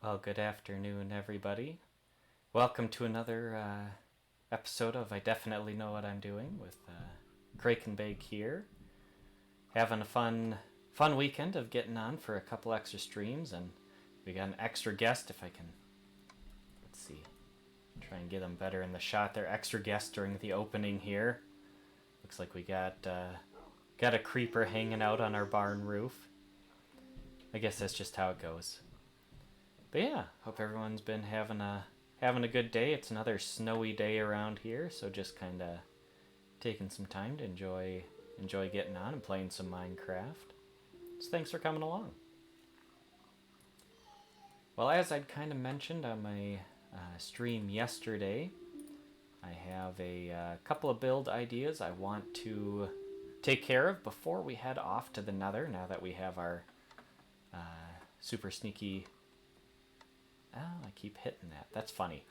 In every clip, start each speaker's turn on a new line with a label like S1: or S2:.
S1: Well, good afternoon, everybody. Welcome to another episode of I Definitely Know What I'm Doing with Crake and Bake here. Having a fun weekend of getting on for a couple extra streams, and we got an extra guest. If I can, let's see, try and get them better in the shot. They're extra guest during the opening here. Looks like we got a creeper hanging out on our barn roof. I guess that's just how it goes. But yeah, hope everyone's been having a good day. It's another snowy day around here, so just kind of taking some time to enjoy getting on and playing some Minecraft. So thanks for coming along. Well, as I'd kind of mentioned on my stream yesterday, I have a couple of build ideas I want to take care of before we head off to the Nether. Now that we have our super sneaky. Oh, I keep hitting that. That's funny.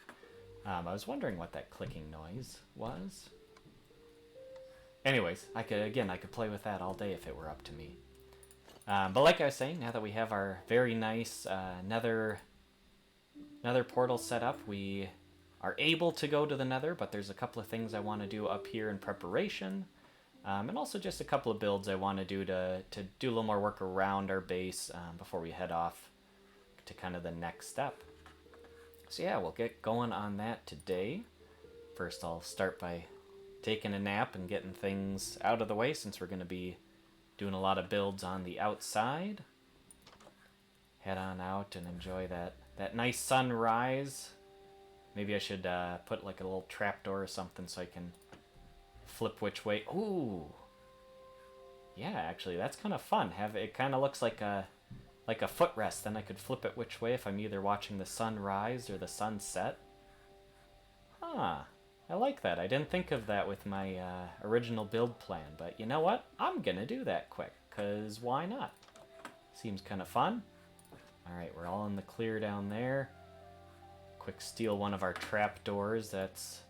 S1: I was wondering what that clicking noise was. Anyways, I could play with that all day if it were up to me. But like I was saying, now that we have our very nice nether portal set up, we are able to go to the Nether, but there's a couple of things I want to do up here in preparation. And also just a couple of builds I want to do to do a little more work around our base before we head off to kind of the next step. So yeah, we'll get going on that today. First, I'll start by taking a nap and getting things out of the way since we're going to be doing a lot of builds on the outside. Head on out and enjoy that nice sunrise. Maybe I should put like a little trapdoor or something so I can flip which way. Ooh! Yeah, actually, that's kind of fun. It kind of looks like a footrest, then I could flip it which way if I'm either watching the sun rise or the sun set. Huh, I like that. I didn't think of that with my original build plan, but you know what? I'm gonna do that quick, because why not? Seems kind of fun. Alright, we're all in the clear down there. Quick steal one of our trapdoors that's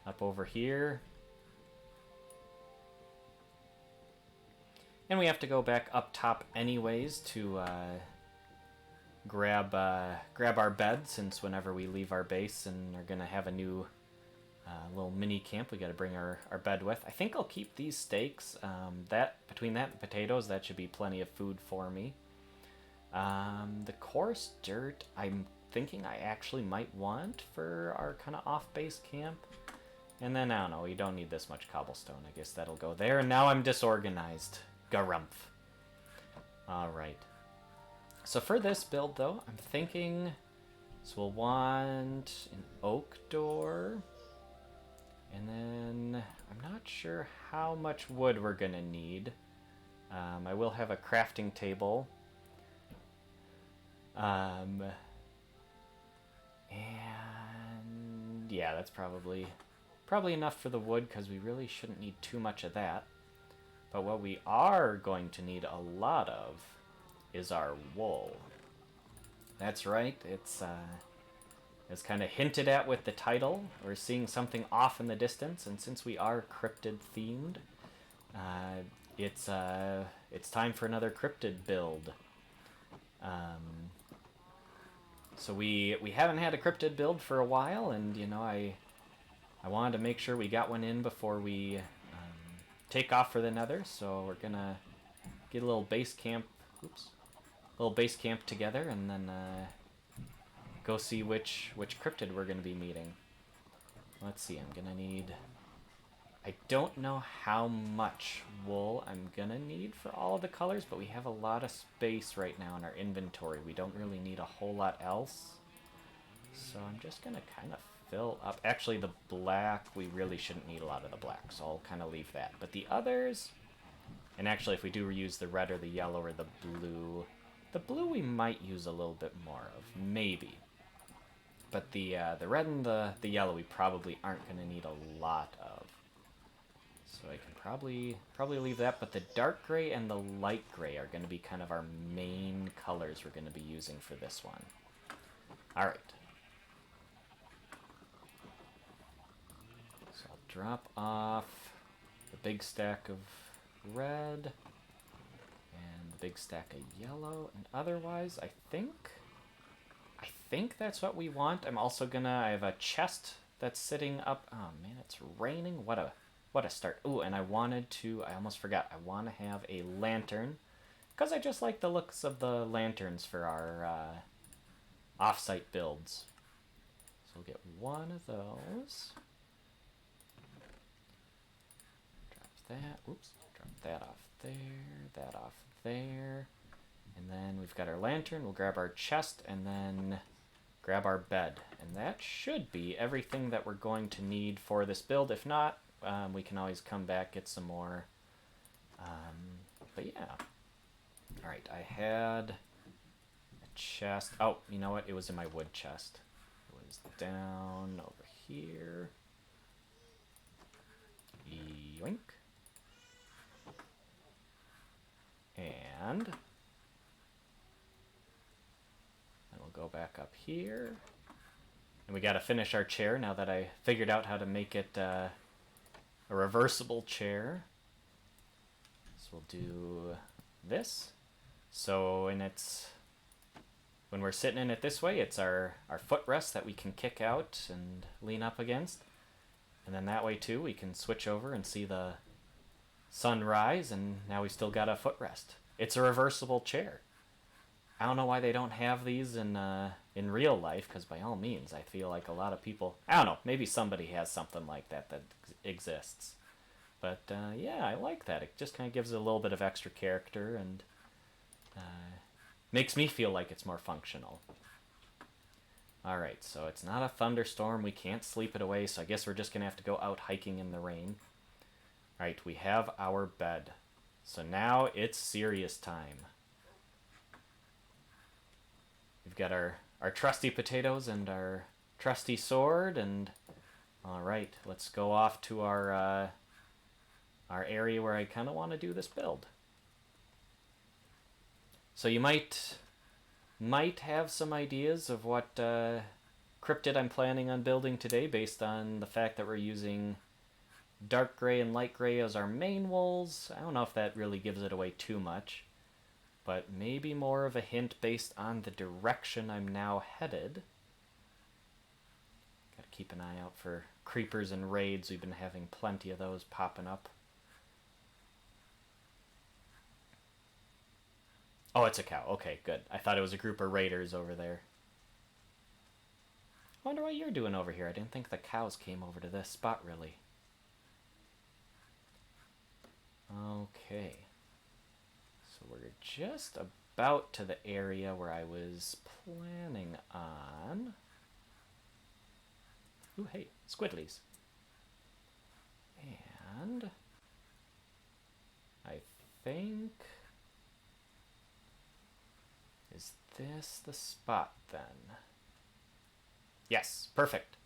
S1: up over here. And we have to go back up top anyways to grab our bed, since whenever we leave our base and are going to have a new little mini camp, we got to bring our bed with. I think I'll keep these steaks. Between that and the potatoes, that should be plenty of food for me. The coarse dirt, I'm thinking I actually might want for our kind of off-base camp. And then, I don't know, we don't need this much cobblestone. I guess that'll go there. And now I'm disorganized. Garumph. Alright. So for this build, though, I'm thinking... So we'll want an oak door. And then... I'm not sure how much wood we're going to need. I will have a crafting table. And... Yeah, that's probably enough for the wood, because we really shouldn't need too much of that. But what we are going to need a lot of is our wool. That's right, it's kind of hinted at with the title. We're seeing something off in the distance, and since we are cryptid themed, it's time for another cryptid build. So we haven't had a cryptid build for a while, and you know, I wanted to make sure we got one in before we take off for the Nether, so we're gonna get a little base camp. Together, and then go see which cryptid we're gonna be meeting. Let's see. I'm gonna need. I don't know how much wool I'm gonna need for all of the colors, but we have a lot of space right now in our inventory. We don't really need a whole lot else, so I'm just gonna kind of fill up. Actually, the black, we really shouldn't need a lot of the black, so I'll kind of leave that. But the others, and actually if we do use the red or the yellow or the blue we might use a little bit more of, maybe. But the red and the yellow we probably aren't going to need a lot of. So I can probably leave that, but the dark gray and the light gray are going to be kind of our main colors we're going to be using for this one. Alright. Drop off the big stack of red and the big stack of yellow, and otherwise I think think that's what we want. I'm also gonna, I have a chest that's sitting up. Oh man, it's raining. What a start. Ooh, and I almost forgot. I want to have a lantern because I just like the looks of the lanterns for our off-site builds. So we'll get one of those. Drop that. Oops. Drop that off there. That off there. And then we've got our lantern. We'll grab our chest and then grab our bed. And that should be everything that we're going to need for this build. If not, we can always come back, get some more. But yeah. Alright, I had a chest. Oh, you know what? It was in my wood chest. It was down over here. Yoink. And then we'll go back up here. And we gotta finish our chair now that I figured out how to make it a reversible chair. So we'll do this. So, and it's, when we're sitting in it this way, it's our footrest that we can kick out and lean up against. And then that way too, we can switch over and see the sun rise, and now we still got a footrest. It's a reversible chair. I don't know why they don't have these in real life, because by all means, I feel like a lot of people, I don't know, maybe somebody has something like that that exists. But yeah, I like that. It just kind of gives it a little bit of extra character and makes me feel like it's more functional. Alright, so it's not a thunderstorm. We can't sleep it away, so I guess we're just going to have to go out hiking in the rain. Alright, we have our bed. So now it's serious time. We've got our trusty potatoes and our trusty sword, and alright, let's go off to our area where I kind of want to do this build. So you might have some ideas of what cryptid I'm planning on building today based on the fact that we're using dark gray and light gray as our main wools. I don't know if that really gives it away too much, but maybe more of a hint based on the direction I'm now headed. Gotta keep an eye out for creepers and raids. We've been having plenty of those popping up. Oh, it's a cow. Okay, good. I thought it was a group of raiders over there. I wonder what you're doing over here. I didn't think the cows came over to this spot, really. Okay. So we're just about to the area where I was planning on... Ooh, hey, squidlies. And... I think... Is this the spot, then? Yes, perfect.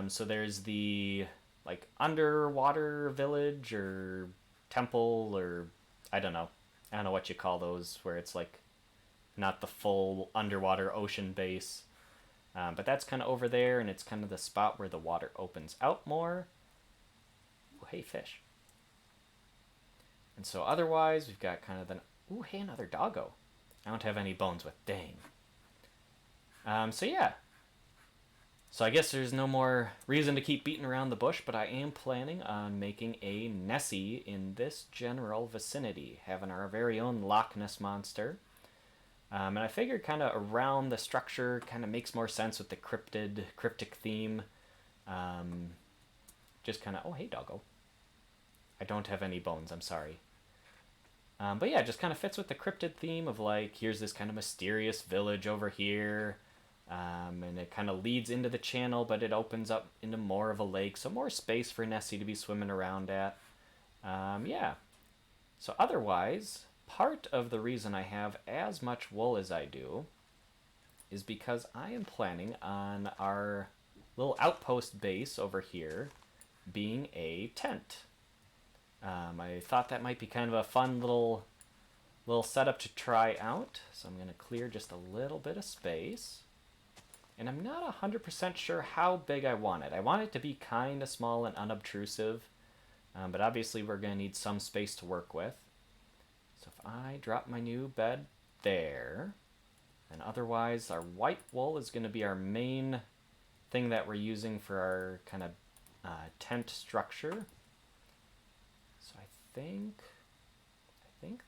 S1: So there's the, like, underwater village, or temple, or I don't know what you call those, where it's, like, not the full underwater ocean base. But that's kind of over there, and it's kind of the spot where the water opens out more. Ooh, hey, fish. And so otherwise, we've got kind of the... Ooh, hey, another doggo. I don't have any bones with, dang. So yeah. So I guess there's no more reason to keep beating around the bush, but I am planning on making a Nessie in this general vicinity, having our very own Loch Ness monster. And I figured kind of around the structure kind of makes more sense with the cryptic theme. Just kind of, oh hey doggo. I don't have any bones, I'm sorry. But yeah, it just kind of fits with the cryptid theme of, like, here's this kind of mysterious village over here, and it kind of leads into the channel, but it opens up into more of a lake, so more space for Nessie to be swimming around at. Yeah. So otherwise, part of the reason I have as much wool as I do is because I am planning on our little outpost base over here being a tent. I thought that might be kind of a fun little setup to try out. So I'm going to clear just a little bit of space. And I'm not 100% sure how big I want it. I want it to be kind of small and unobtrusive. But obviously we're going to need some space to work with. So if I drop my new bed there, And otherwise, our white wool is going to be our main thing that we're using for our kind of tent structure. So I think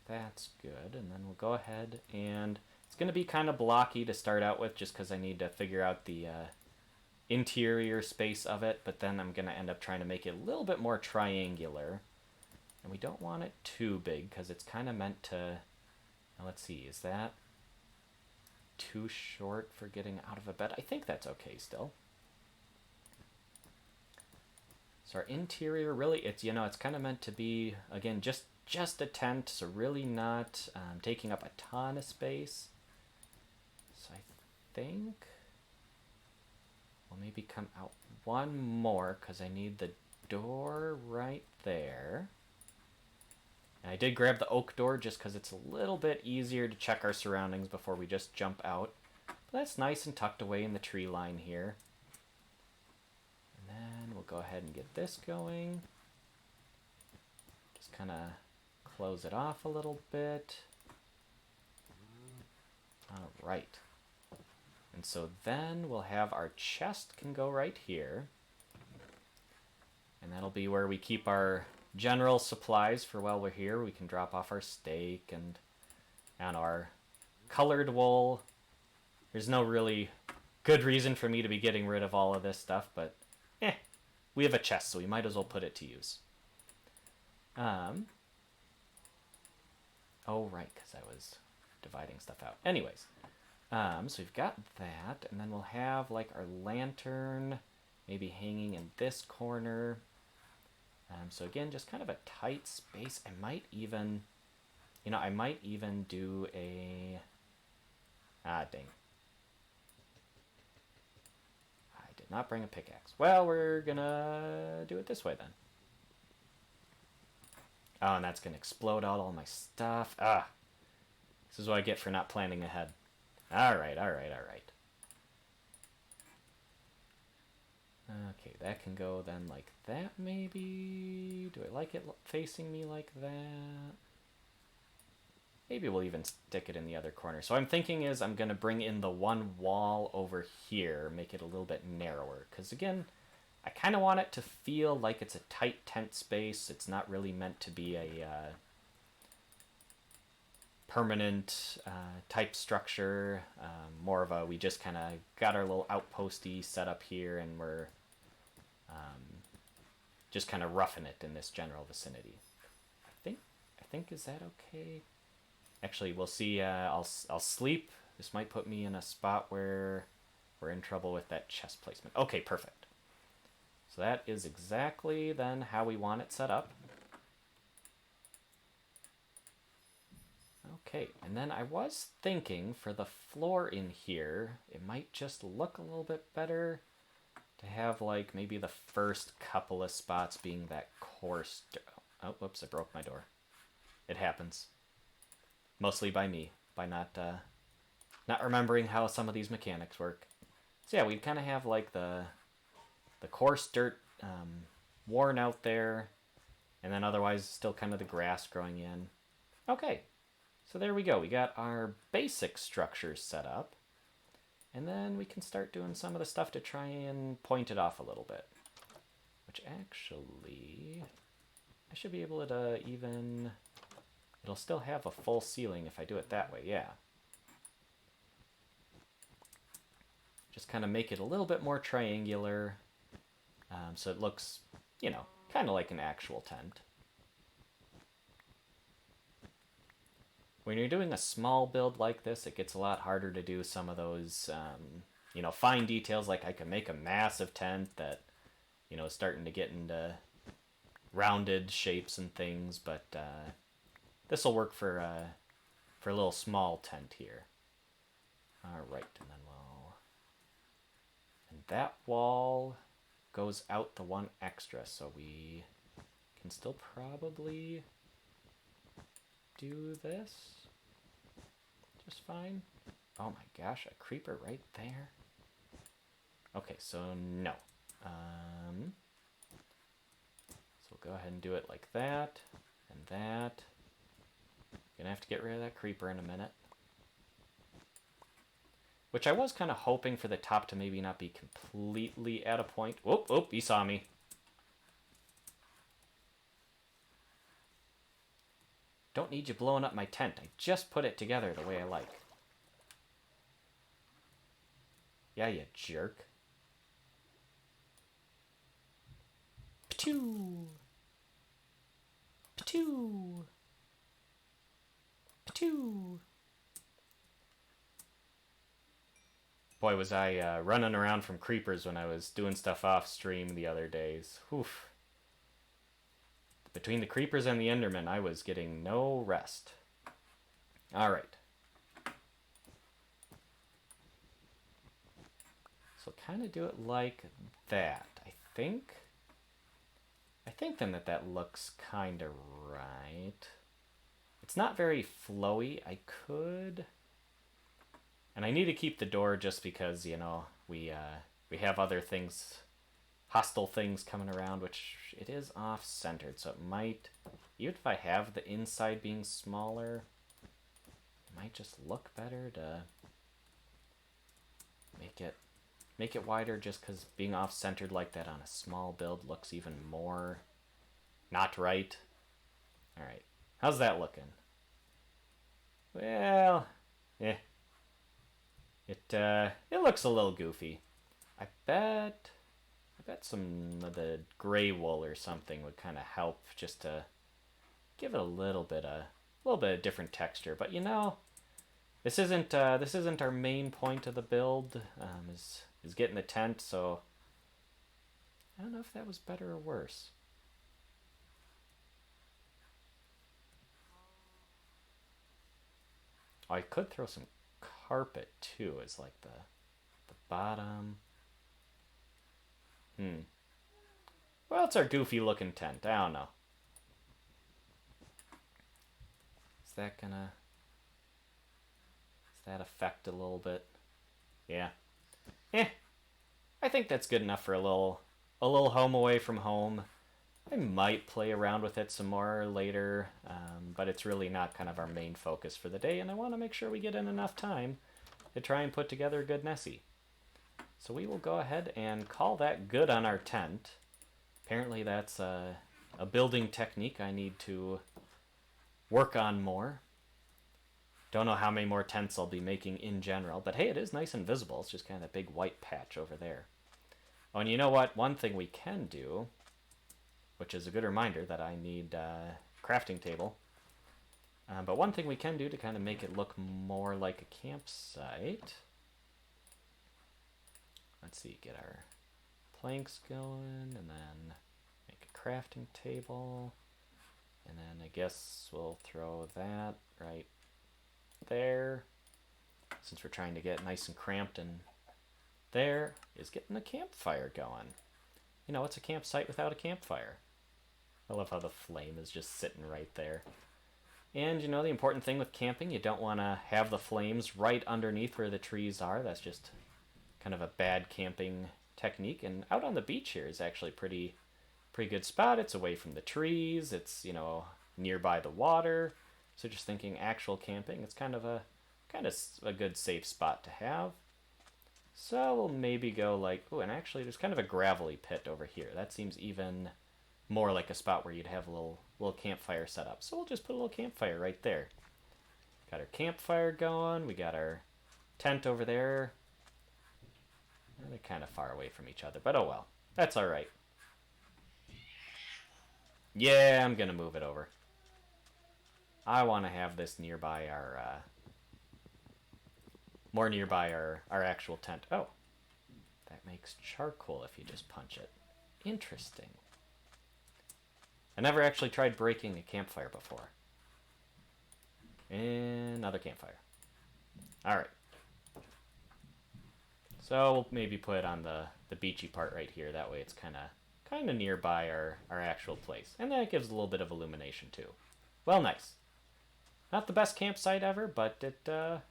S1: that's good. And then we'll go ahead and it's going to be kind of blocky to start out with just because I need to figure out the interior space of it. But then I'm going to end up trying to make it a little bit more triangular. And we don't want it too big because it's kind of meant to... Now let's see, is that too short for getting out of a bed? I think that's okay still. So our interior, really, it's, you know, it's kind of meant to be, again, just a tent, so really not taking up a ton of space. So I think we'll maybe come out one more because I need the door right there. And I did grab the oak door just because it's a little bit easier to check our surroundings before we just jump out. But that's nice and tucked away in the tree line here. And then we'll go ahead and get this going. Just kind of close it off a little bit. All right. And so then we'll have our chest can go right here. And that'll be where we keep our general supplies for while we're here. We can drop off our steak and our colored wool. There's no really good reason for me to be getting rid of all of this stuff, but we have a chest, so we might as well put it to use. Oh, right, because I was dividing stuff out. Anyways, so we've got that, and then we'll have like our lantern maybe hanging in this corner. So again, just kind of a tight space. I might even do a... dang. I did not bring a pickaxe. Well, we're gonna do it this way then. Oh, and that's gonna explode out all my stuff. This is what I get for not planning ahead. Alright. Okay, that can go then like that, maybe. Do I like it facing me like that? Maybe we'll even stick it in the other corner. So I'm thinking is I'm going to bring in the one wall over here, make it a little bit narrower. Because again, I kind of want it to feel like it's a tight tent space. It's not really meant to be a permanent type structure. More of a, we just kind of got our little outposty set up here and we're just kind of roughing it in this general vicinity. I think is that okay? Actually, we'll see. I'll sleep. This might put me in a spot where we're in trouble with that chest placement. Okay, perfect. So that is exactly then how we want it set up. Okay, and then I was thinking for the floor in here, it might just look a little bit better to have like maybe the first couple of spots being that coarse... Oh, whoops, I broke my door. It happens. Mostly by me, by not remembering how some of these mechanics work. So yeah, we'd kind of have like the coarse dirt worn out there, and then otherwise still kind of the grass growing in. Okay, so there we go. We got our basic structures set up, and then we can start doing some of the stuff to try and point it off a little bit. Which actually, I should be able to even... It'll still have a full ceiling if I do it that way, yeah. Just kind of make it a little bit more triangular, so it looks, you know, kind of like an actual tent. When you're doing a small build like this, it gets a lot harder to do some of those, you know, fine details. Like I can make a massive tent that, you know, is starting to get into rounded shapes and things, but this will work for a little small tent here. All right, and then and that wall goes out the one extra, so we can still probably do this just fine. Oh my gosh, a creeper right there. Okay, so no. So we'll go ahead and do it like that and that. Gonna have to get rid of that creeper in a minute. which I was kind of hoping for the top to maybe not be completely at a point. Whoop, whoop, he saw me. Don't need you blowing up my tent. I just put it together the way I like. Yeah, you jerk. Pachoo! Pachoo! Pachoo! Boy, was I running around from creepers when I was doing stuff off stream the other days. Oof. Between the creepers and the Enderman, I was getting no rest. Alright. So kind of do it like that, I think. I think then that looks kind of right. It's not very flowy. I could... And I need to keep the door just because, you know, we have other things, hostile things coming around, which it is off-centered, so it might, even if I have the inside being smaller, it might just look better to make it wider, just because being off-centered like that on a small build looks even more not right. All right, how's that looking? Well, eh. It looks a little goofy. I bet some of the gray wool or something would kind of help just to give it a little bit of different texture. But you know, this isn't our main point of the build. Is getting the tent. So I don't know if that was better or worse. Oh, I could throw some carpet too as like the bottom. Well, it's our goofy looking tent. I don't know. Is that affect a little bit? Yeah. I think that's good enough for a little home away from home. I might play around with it some more later, but it's really not kind of our main focus for the day, and I want to make sure we get in enough time to try and put together a good Nessie. So we will go ahead and call that good on our tent. Apparently that's a building technique I need to work on more. Don't know how many more tents I'll be making in general, but hey, it is nice and visible. It's just kind of that big white patch over there. Oh, and you know what? One thing we can do, which is a good reminder that I need a crafting table. But one thing we can do to kind of make it look more like a campsite. Let's see, get our planks going, and then make a crafting table. And then I guess we'll throw that right there. Since we're trying to get nice and cramped, and there is getting a campfire going. You know, it's a campsite without a campfire. I love how the flame is just sitting right there. And you know, the important thing with camping, you don't want to have the flames right underneath where the trees are. That's just kind of a bad camping technique. And out on the beach here is actually pretty good spot. It's away from the trees. It's, you know, nearby the water. So just thinking actual camping, it's kind of a good safe spot to have. So we'll maybe go like, oh, and actually there's kind of a gravelly pit over here. That seems even more like a spot where you'd have a little campfire set up. So we'll just put a little campfire right there. Got our campfire going. We got our tent over there. They're kind of far away from each other, but oh well. That's all right. Yeah, I'm gonna move it over. I want to have this nearby our more nearby our actual tent. Oh, that makes charcoal if you just punch it. Interesting. I never actually tried breaking a campfire before. Another campfire. Alright. So we'll maybe put it on the beachy part right here. That way it's kind of nearby our actual place. And then it gives a little bit of illumination too. Well, nice. Not the best campsite ever, but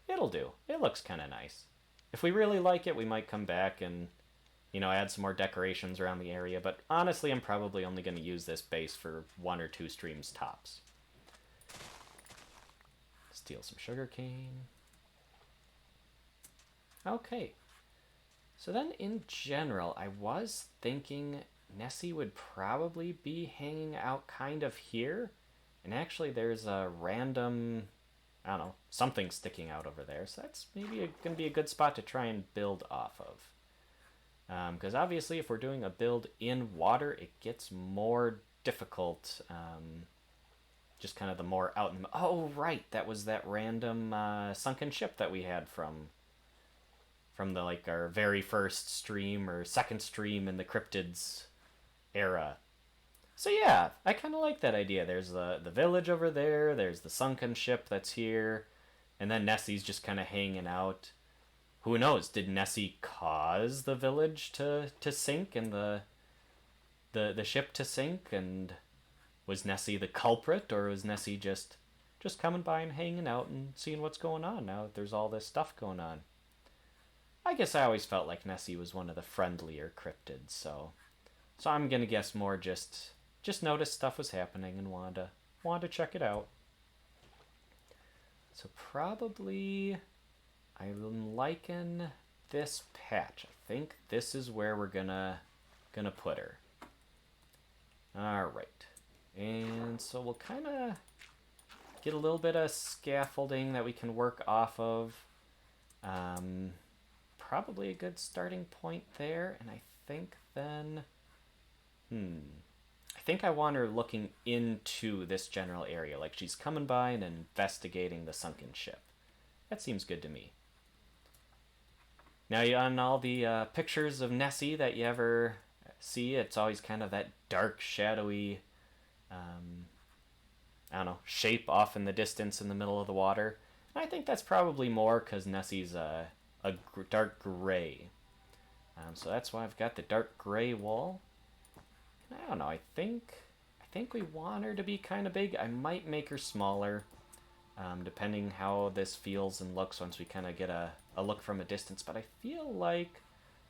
S1: it'll do. It looks kind of nice. If we really like it, we might come back and, you know, add some more decorations around the area. But honestly, I'm probably only going to use this base for 1 or 2 streams tops. Steal some sugarcane. Okay. So then in general, I was thinking Nessie would probably be hanging out kind of here. And actually there's a random, I don't know, something sticking out over there. So that's maybe going to be a good spot to try and build off of. Because obviously if we're doing a build in water, it gets more difficult. Just kind of the more out in the... Oh, right, that was that random sunken ship that we had from the like our very first stream or second stream in the cryptids era. So yeah, I kind of like that idea. There's the village over there. There's the sunken ship that's here, and then Nessie's just kind of hanging out. Who knows? Did Nessie cause the village to sink and the ship to sink? And was Nessie the culprit, or was Nessie just coming by and hanging out and seeing what's going on now that there's all this stuff going on? I guess I always felt like Nessie was one of the friendlier cryptids, so I'm gonna guess more just noticed stuff was happening and wanted to check it out. So probably I'm liking this patch. I think this is where we're gonna put her. All right, and so we'll kind of get a little bit of scaffolding that we can work off of. Probably a good starting point there, and I think then, I think I want her looking into this general area, like she's coming by and investigating the sunken ship. That seems good to me. Now, on all the pictures of Nessie that you ever see, it's always kind of that dark, shadowy, I don't know, shape off in the distance in the middle of the water. And I think that's probably more because Nessie's a dark gray. So that's why I've got the dark gray wall. I don't know, I think we want her to be kind of big. I might make her smaller, depending how this feels and looks once we kind of get a look from a distance. But I feel like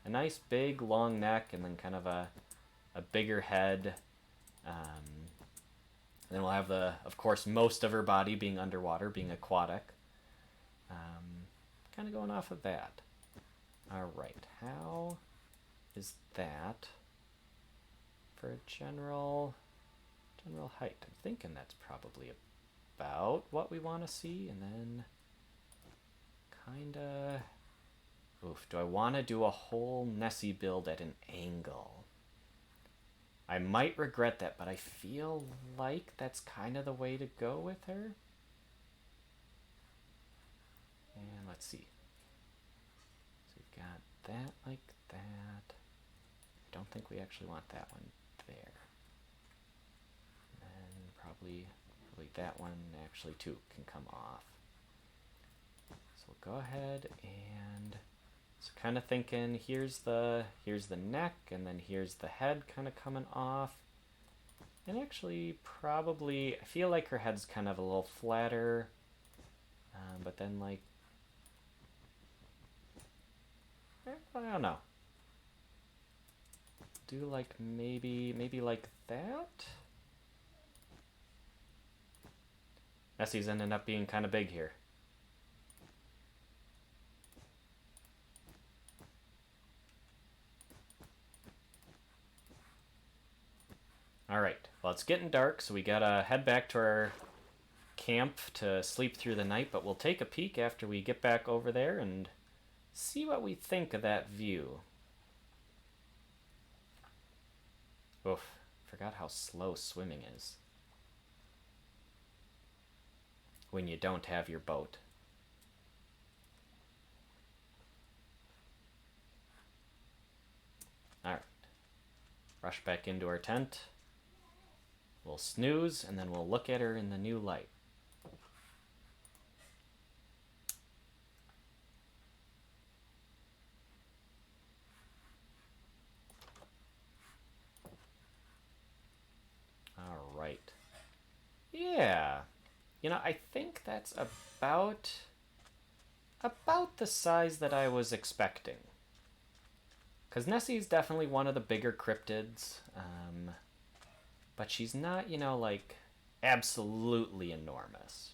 S1: a nice big long neck and then kind of a bigger head. And then we'll have of course, most of her body being underwater, being aquatic. Kind of going off of that. All right, how is that for a general height? I'm thinking that's probably about what we want to see, and then kind of... Oof, do I want to do a whole Nessie build at an angle? I might regret that, but I feel like that's kind of the way to go with her. And let's see. So we've got that like that. I don't think we actually want that one there. And then probably that one actually too can come off. So we'll go ahead and so kind of thinking here's the neck and then here's the head kind of coming off. And actually probably I feel like her head's kind of a little flatter, but then like I don't know. Do like maybe like that. Nessie's ending up being kind of big here. All right. Well, it's getting dark, so we gotta head back to our camp to sleep through the night. But we'll take a peek after we get back over there and see what we think of that view. Oof, forgot how slow swimming is when you don't have your boat. Alright, rush back into our tent. We'll snooze, and then we'll look at her in the new light. Alright. Yeah. You know, I think that's about the size that I was expecting. Because Nessie's definitely one of the bigger cryptids. But she's not, you know, like, absolutely enormous.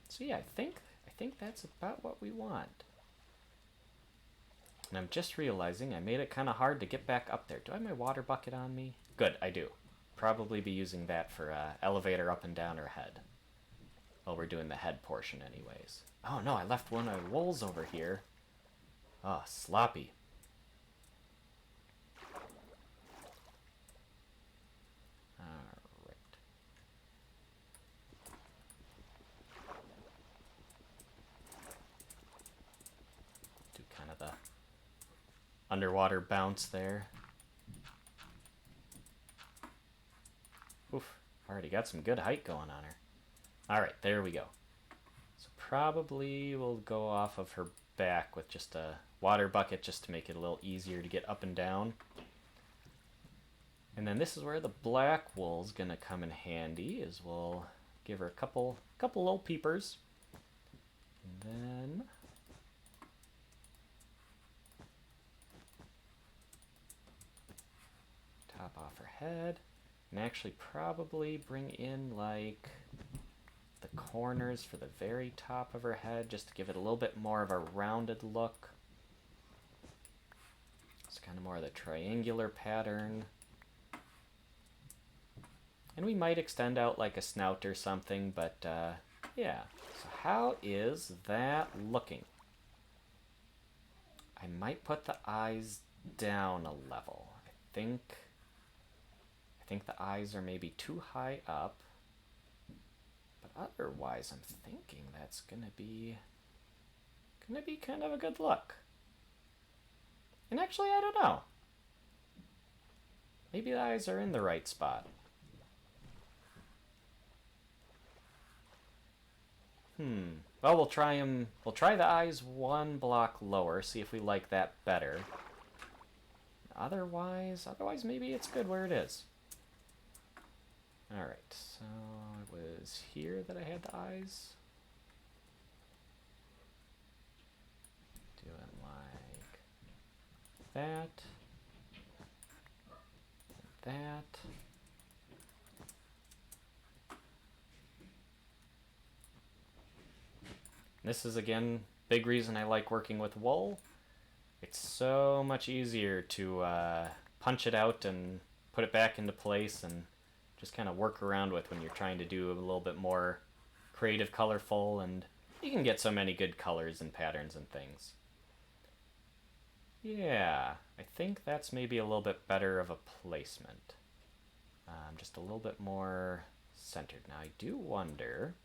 S1: So yeah, I think think that's about what we want. And I'm just realizing I made it kind of hard to get back up there. Do I have my water bucket on me? Good, I do. Probably be using that for elevator up and down her head. Well, we're doing the head portion anyways. Oh no, I left one of the wolves over here. Oh, sloppy. Alright. Do kind of the underwater bounce there. Oof, already got some good height going on her. Alright, there we go. So probably we'll go off of her back with just a water bucket just to make it a little easier to get up and down. And then this is where the black wool's gonna come in handy, is we'll give her a couple little peepers. And then top off her head. And actually probably bring in like the corners for the very top of her head just to give it a little bit more of a rounded look. It's kind of more of the triangular pattern. And we might extend out like a snout or something, but yeah. So how is that looking? I might put the eyes down a level. I think the eyes are maybe too high up. But otherwise, I'm thinking that's gonna be kind of a good look. And actually, I don't know. Maybe the eyes are in the right spot. Well, we'll try them. We'll try the eyes one block lower, see if we like that better. Otherwise, maybe it's good where it is. Alright, so it was here that I had the eyes. Doing like that. That. This is, again, big reason I like working with wool. It's so much easier to punch it out and put it back into place and just kind of work around with when you're trying to do a little bit more creative, colorful, and you can get so many good colors and patterns and things. Yeah, I think that's maybe a little bit better of a placement. Just a little bit more centered. Now I do wonder,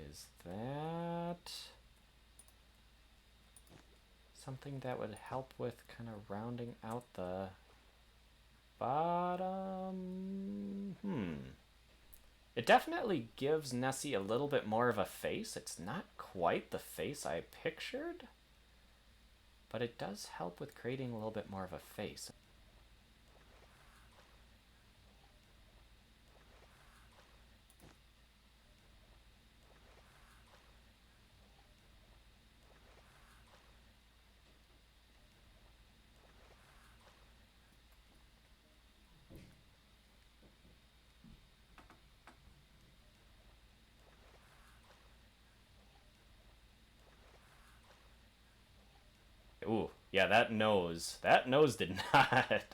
S1: is that something that would help with kind of rounding out the bottom? It definitely gives Nessie a little bit more of a face. It's not quite the face I pictured, but it does help with creating a little bit more of a face. Ooh, yeah, that nose did not.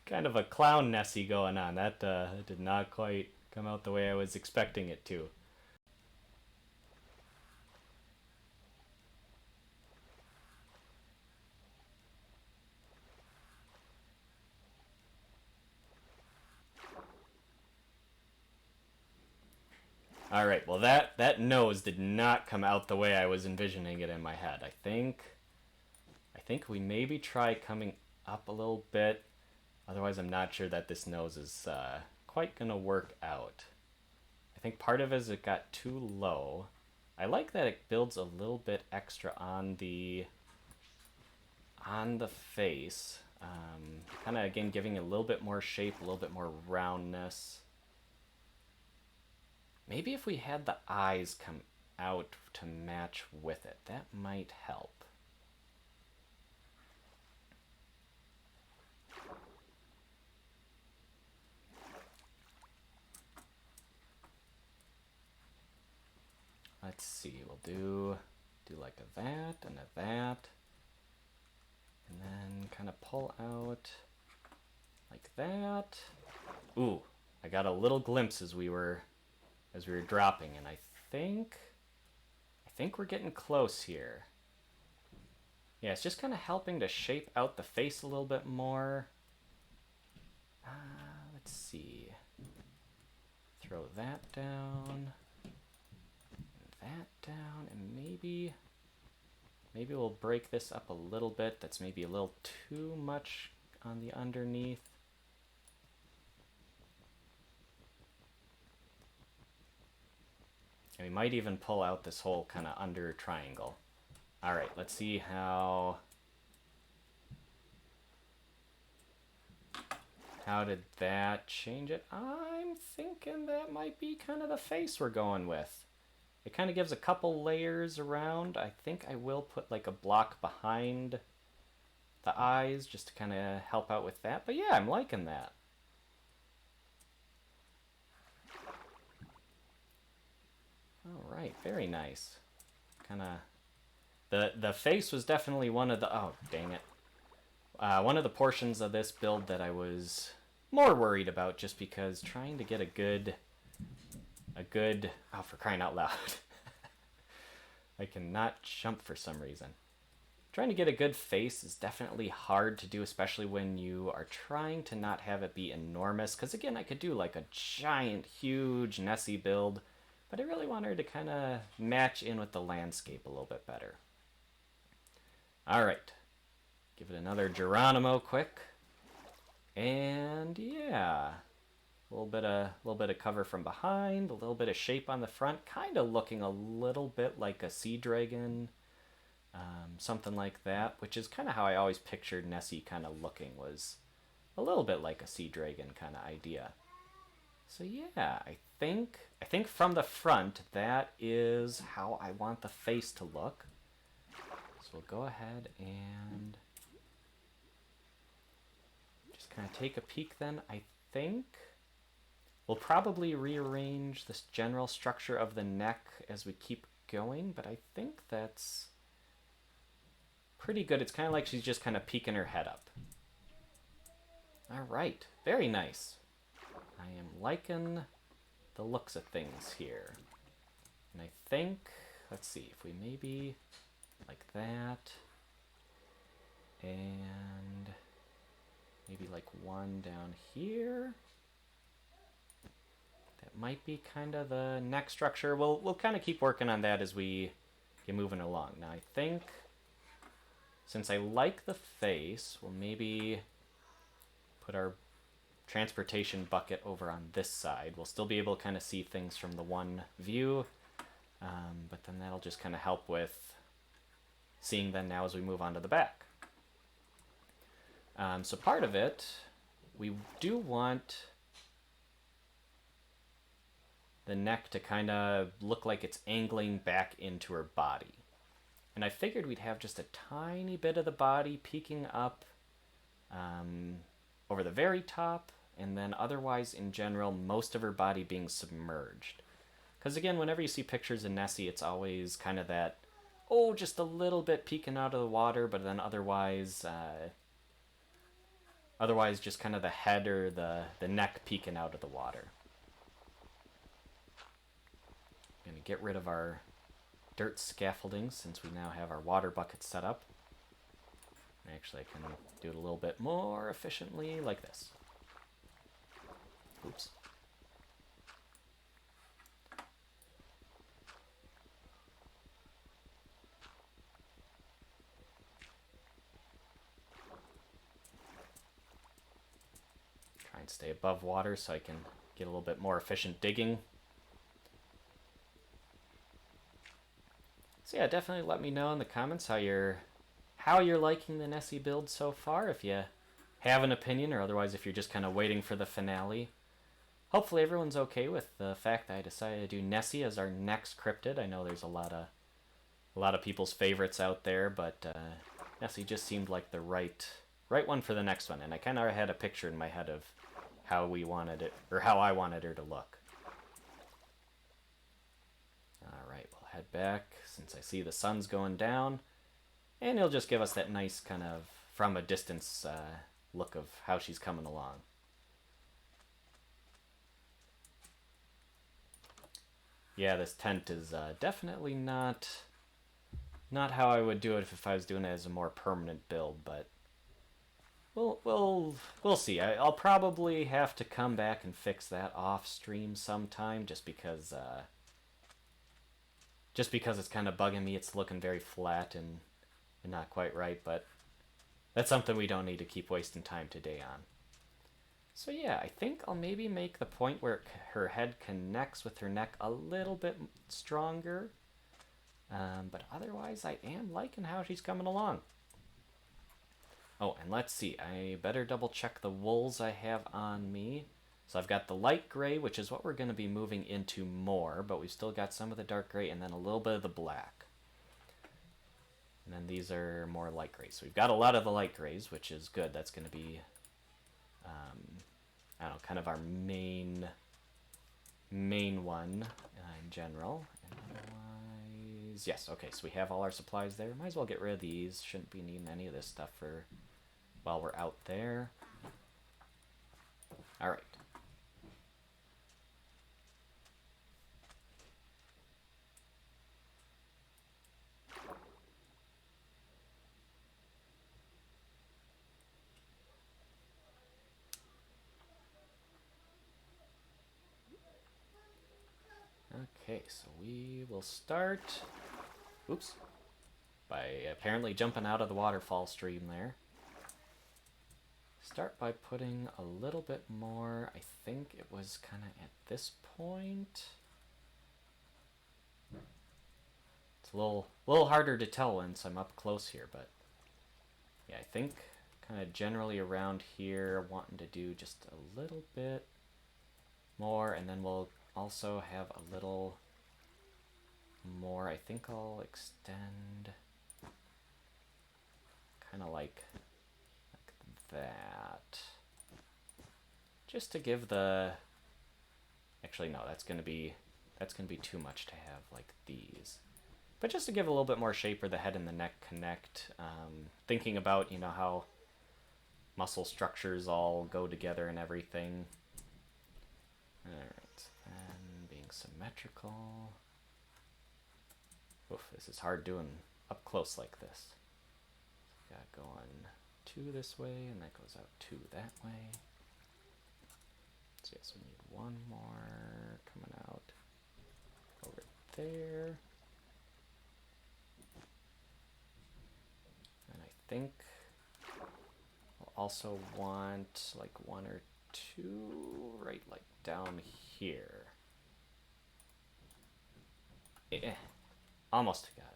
S1: Kind of a clown Nessie going on. That did not quite come out the way I was expecting it to. All right, well that nose did not come out the way I was envisioning it in my head. I think we maybe try coming up a little bit. Otherwise, I'm not sure that this nose is quite gonna work out. I think part of it is it got too low. I like that it builds a little bit extra on the face. Kind of, again, giving it a little bit more shape, a little bit more roundness. Maybe if we had the eyes come out to match with it, that might help. Let's see, we'll do like a that and a that. And then kind of pull out like that. Ooh, I got a little glimpse as we were dropping, and I think we're getting close here. Yeah, it's just kind of helping to shape out the face a little bit more. Let's see. Throw that down, and that down, and maybe we'll break this up a little bit. That's maybe a little too much on the underneath. And we might even pull out this whole kind of under triangle. All right, let's see how did that change it? I'm thinking that might be kind of the face we're going with. It kind of gives a couple layers around. I think I will put like a block behind the eyes just to kind of help out with that. But yeah, I'm liking that. All right, very nice. Kind of the face was definitely one of the, oh dang it, one of the portions of this build that I was more worried about, just because trying to get a good oh, for crying out loud. I cannot jump for some reason. Trying to get a good face is definitely hard to do, especially when you are trying to not have it be enormous, because again, I could do like a giant, huge Nessie build, but I really want her to kind of match in with the landscape a little bit better. All right, give it another Geronimo quick, and yeah, a little bit of cover from behind, a little bit of shape on the front, kind of looking a little bit like a sea dragon, something like that, which is kind of how I always pictured Nessie kind of looking, was a little bit like a sea dragon kind of idea. So yeah, I think from the front, that is how I want the face to look. So we'll go ahead and just kind of take a peek then. I think we'll probably rearrange this general structure of the neck as we keep going, but I think that's pretty good. It's kind of like she's just kind of peeking her head up. All right, very nice. I am liking the looks of things here. And I think, let's see, if we maybe like that, and maybe like one down here. That might be kind of the neck structure. We'll kind of keep working on that as we get moving along. Now I think, since I like the face, we'll maybe put our transportation bucket over on this side. We'll still be able to kind of see things from the one view, but then that'll just kind of help with seeing them now as we move on to the back. So part of it, we do want the neck to kind of look like it's angling back into her body. And I figured we'd have just a tiny bit of the body peeking up over the very top, and then otherwise, in general, most of her body being submerged. Because again, whenever you see pictures of Nessie, it's always kind of that, oh, just a little bit peeking out of the water, but then otherwise just kind of the head or the neck peeking out of the water. I'm going to get rid of our dirt scaffolding since we now have our water bucket set up. Actually, I can do it a little bit more efficiently like this. Oops. Try and stay above water so I can get a little bit more efficient digging. So yeah, definitely let me know in the comments how you're liking the Nessie build so far, if you have an opinion, or otherwise if you're just kind of waiting for the finale. Hopefully everyone's okay with the fact that I decided to do Nessie as our next cryptid. I know there's a lot of people's favorites out there, but Nessie just seemed like the right one for the next one, and I kind of had a picture in my head of how we wanted it, or how I wanted her to look. All right, we'll head back since I see the sun's going down. And it'll just give us that nice kind of from a distance look of how she's coming along. Yeah, this tent is definitely not how I would do it if I was doing it as a more permanent build, but we'll see. I'll probably have to come back and fix that off stream sometime, just because it's kind of bugging me. It's looking very flat and not quite right, but that's something we don't need to keep wasting time today on. So yeah, I think I'll maybe make the point where her head connects with her neck a little bit stronger. But otherwise, I am liking how she's coming along. Oh, and let's see. I better double check the wools I have on me. So I've got the light gray, which is what we're going to be moving into more, but we've still got some of the dark gray and then a little bit of the black. And then these are more light grays. So we've got a lot of the light grays, which is good. That's going to be, I don't know, kind of our main one in general. And otherwise, yes, okay, so we have all our supplies there. Might as well get rid of these. Shouldn't be needing any of this stuff for while we're out there. All right. Okay, so we will start, oops, by apparently jumping out of the waterfall stream there. Start by putting a little bit more, I think it was kind of at this point. It's a little harder to tell once I'm up close here, but yeah, I think kind of generally around here, wanting to do just a little bit more, and then we'll also have a little more. I think I'll extend kind of like that, just to give the, actually no, that's gonna be too much to have like these, but just to give a little bit more shape where the head and the neck connect. Thinking about, you know, how muscle structures all go together and everything. Alright, and being symmetrical. Oof, this is hard doing up close like this. Got going 2 this way, and that goes out 2 that way. So yes, we need 1 more coming out over there. And I think we'll also want like 1 or 2 right like down here. Yeah, almost got it.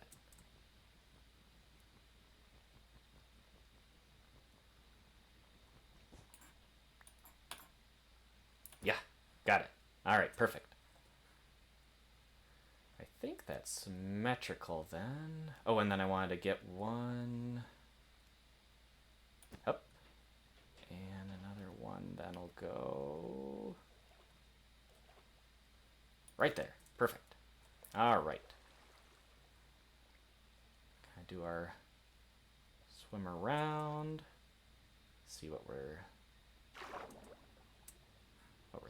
S1: Yeah, got it. All right, perfect. I think that's symmetrical then. Oh, and then I wanted to get 1 up, and another 1 that'll go right there. Perfect. All right. Kind of do our swim around, see what we're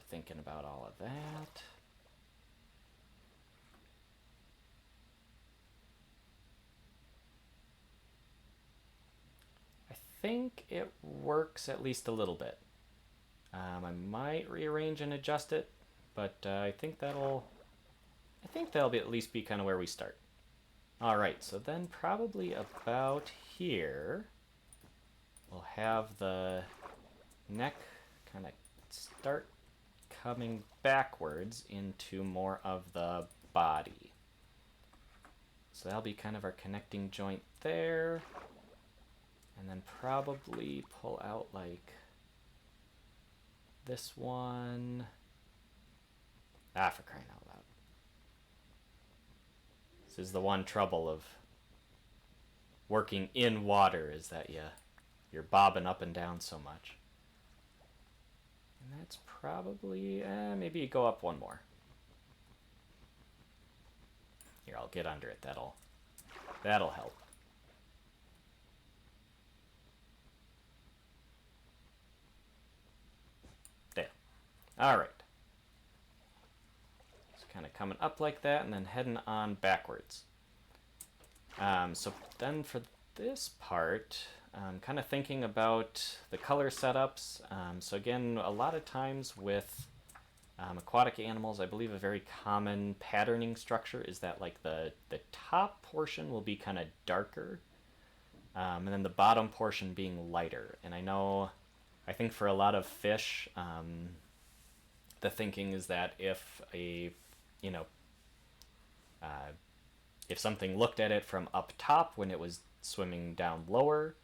S1: thinking about all of that. I think it works at least a little bit. I might rearrange and adjust it, but I think that'll be at least be kind of where we start. All right, so then probably about here, we'll have the neck kind of start coming backwards into more of the body. So that'll be kind of our connecting joint there. And then probably pull out like this one. Ah, for crying out loud. This is the one trouble of working in water, is that you're bobbing up and down so much. And that's probably, maybe go up 1 more. Here, I'll get under it. That'll help. There. All right. So kind of coming up like that and then heading on backwards. So then for this part, kind of thinking about the color setups. So again, a lot of times with aquatic animals, I believe a very common patterning structure is that like the top portion will be kind of darker, and then the bottom portion being lighter. And I think for a lot of fish, the thinking is that if if something looked at it from up top when it was swimming down lower,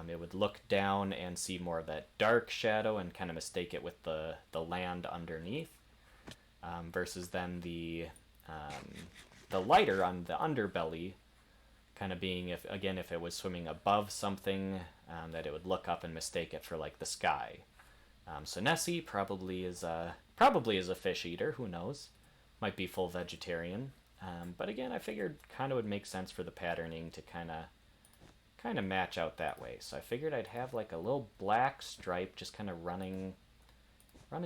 S1: it would look down and see more of that dark shadow and kind of mistake it with the land underneath, versus then the lighter on the underbelly kind of being, if it was swimming above something, that it would look up and mistake it for like the sky. So Nessie probably is a fish eater. Who knows? Might be full vegetarian. But again, I figured kind of would make sense for the patterning to kind of match out that way. So I figured I'd have like a little black stripe just kind of running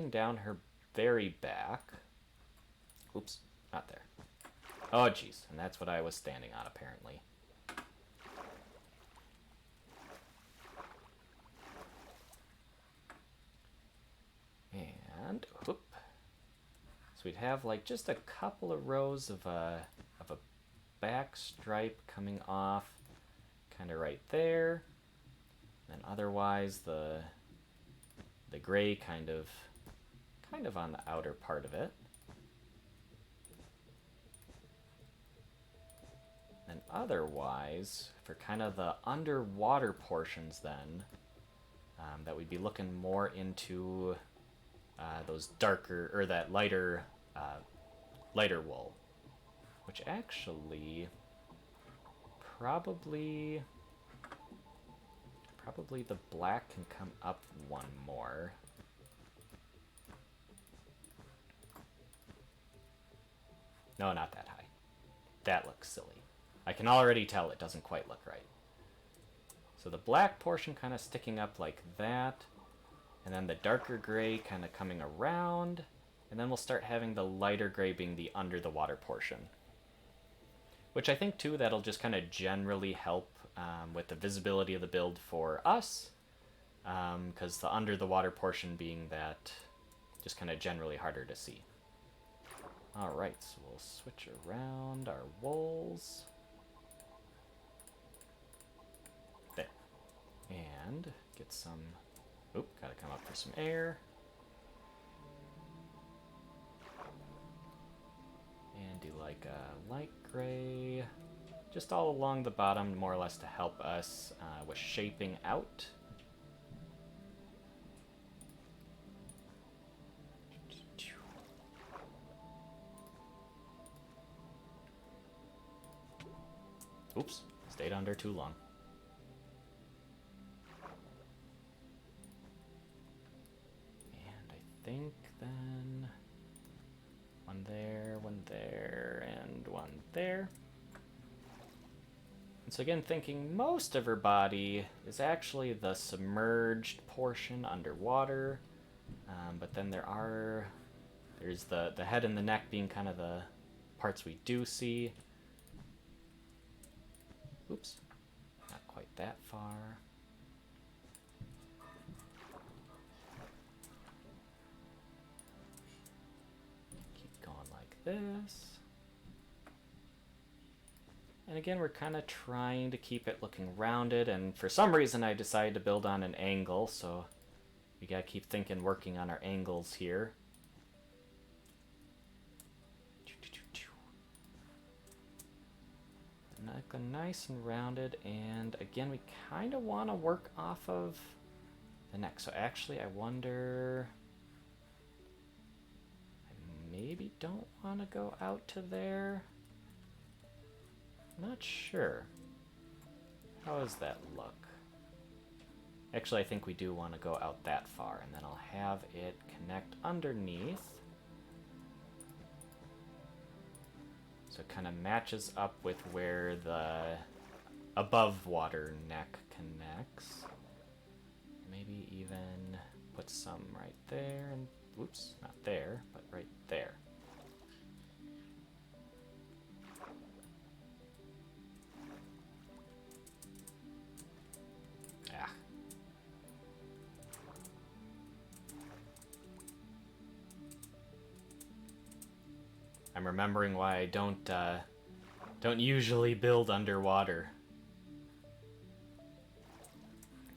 S1: down her very back. Oops, not there. Oh geez, and that's what I was standing on apparently. And whoop. So we'd have like just a couple of rows of a back stripe coming off kind of right there. And otherwise the gray kind of on the outer part of it. And otherwise, for kind of the underwater portions then, that we'd be looking more into those darker, or that lighter wool, which actually probably the black can come up one more. No, not that high. That looks silly. I can already tell it doesn't quite look right. So the black portion kind of sticking up like that, and then the darker gray kind of coming around, and then we'll start having the lighter gray being the under the water portion. Which I think too, that'll just kind of generally help with the visibility of the build for us, because the under the water portion being that just kind of generally harder to see. Alright, so we'll switch around our wools. There. And get some... Oop, gotta come up for some air. And do like a light gray, just all along the bottom, more or less to help us with shaping out. Oops, stayed under too long. And I think then one there, and one there. And so again, thinking most of her body is actually the submerged portion underwater, but then there's the head and the neck being kind of the parts we do see. Oops, not quite that far. Keep going like this. And again, we're kind of trying to keep it looking rounded, and for some reason I decided to build on an angle, so we gotta keep working on our angles here. Nice and rounded, and again, we kind of want to work off of the neck. So actually, I wonder... I maybe don't want to go out to there. Not sure. How does that look? Actually, I think we do want to go out that far, and then I'll have it connect underneath. So it kind of matches up with where the above water neck connects. Maybe even put some right there, and whoops, not there, but right there. Ah. I'm remembering why I don't usually build underwater.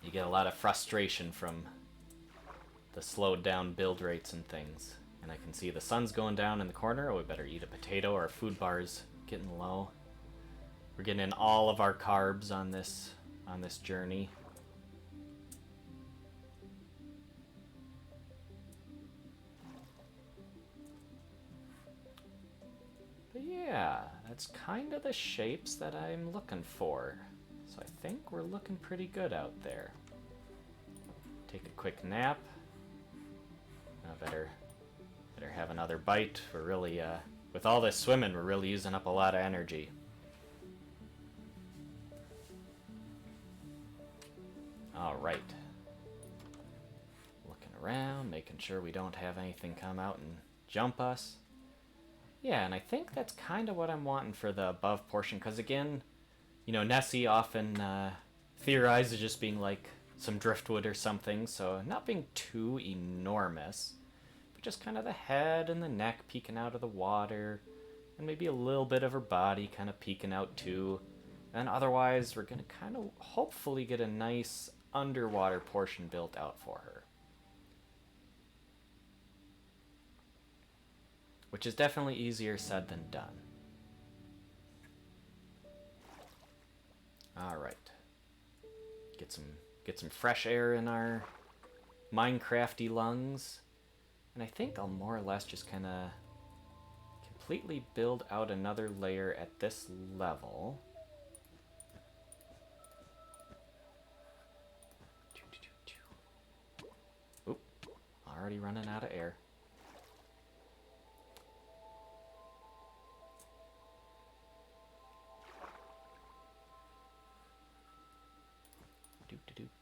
S1: You get a lot of frustration from the slowed down build rates and things. And I can see the sun's going down in the corner. Oh, we better eat a potato. Our food bar's getting low. We're getting in all of our carbs on this journey. But yeah, that's kind of the shapes that I'm looking for. So I think we're looking pretty good out there. Take a quick nap. I better have another bite. We're really, with all this swimming, we're really using up a lot of energy. All right. Looking around, making sure we don't have anything come out and jump us. Yeah, and I think that's kind of what I'm wanting for the above portion, because again, you know, Nessie often theorizes just being like some driftwood or something, so not being too enormous, but just kind of the head and the neck peeking out of the water, and maybe a little bit of her body kind of peeking out too. And otherwise, we're going to kind of hopefully get a nice underwater portion built out for her. Which is definitely easier said than done. All right. Get some fresh air in our Minecrafty lungs. And I think I'll more or less just kind of completely build out another layer at this level. Oop, already running out of air.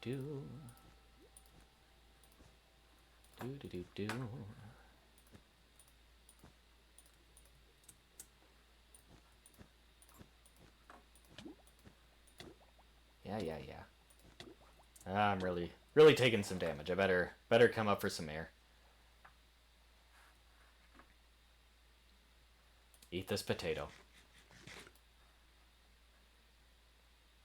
S1: Do. Yeah. I'm really taking some damage. I better come up for some air. Eat this potato.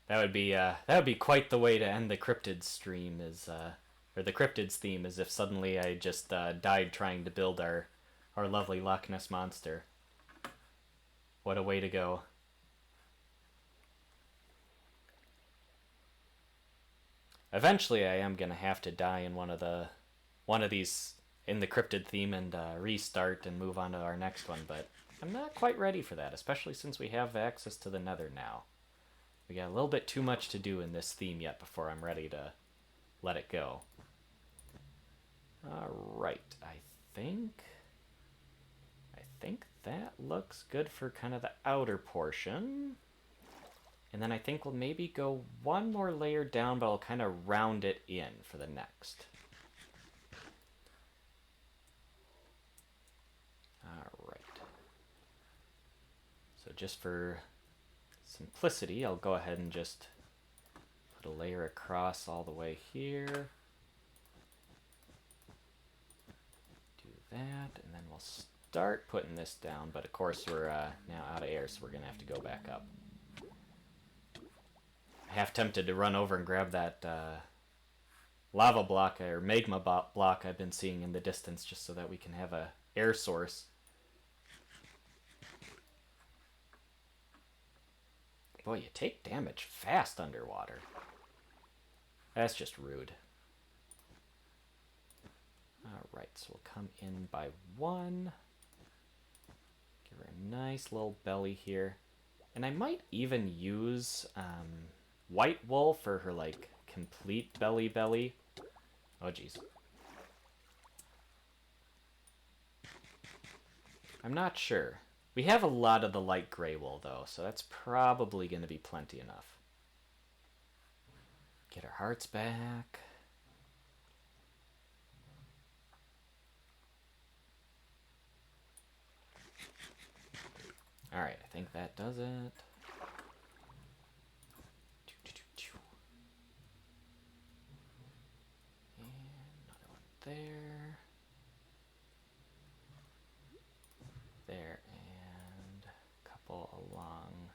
S1: That would be quite the way to end the Cryptid stream, or the Cryptid's theme, is if suddenly I just died trying to build our lovely Loch Ness monster. What a way to go. Eventually I am gonna have to die in one of these in the Cryptid theme and restart and move on to our next one, but I'm not quite ready for that, especially since we have access to the Nether now. We got a little bit too much to do in this theme yet before I'm ready to let it go. Alright, I think that looks good for kind of the outer portion. And then I think we'll maybe go one more layer down, but I'll kind of round it in for the next. Alright. So just for simplicity, I'll go ahead and just put a layer across all the way here. Do that, and then we'll start putting this down, but of course we're now out of air, so we're going to have to go back up. Half tempted to run over and grab that lava block or magma block I've been seeing in the distance just so that we can have a air source. Boy, you take damage fast underwater. That's just rude. Alright, so we'll come in by one. Give her a nice little belly here. And I might even use white wool for her, like, complete belly. Oh, jeez. I'm not sure. We have a lot of the light gray wool, though, so that's probably going to be plenty enough. Get our hearts back. Alright, I think that does it. And another one there. There, and a couple along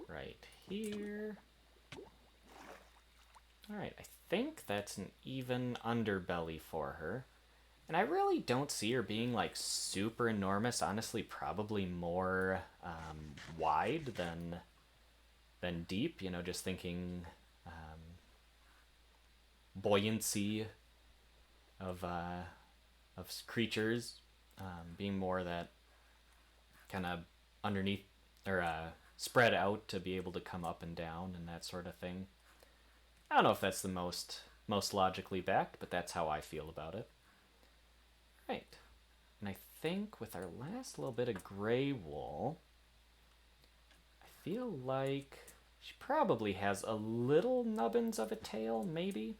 S1: right here. Alright, I think that's an even underbelly for her. And I really don't see her being, like, super enormous. Honestly, probably more wide than deep. You know, just thinking buoyancy of creatures being more that kind of underneath or spread out to be able to come up and down and that sort of thing. I don't know if that's the most logically backed, but that's how I feel about it. Right, and I think with our last little bit of gray wool, I feel like she probably has a little nubbins of a tail, maybe.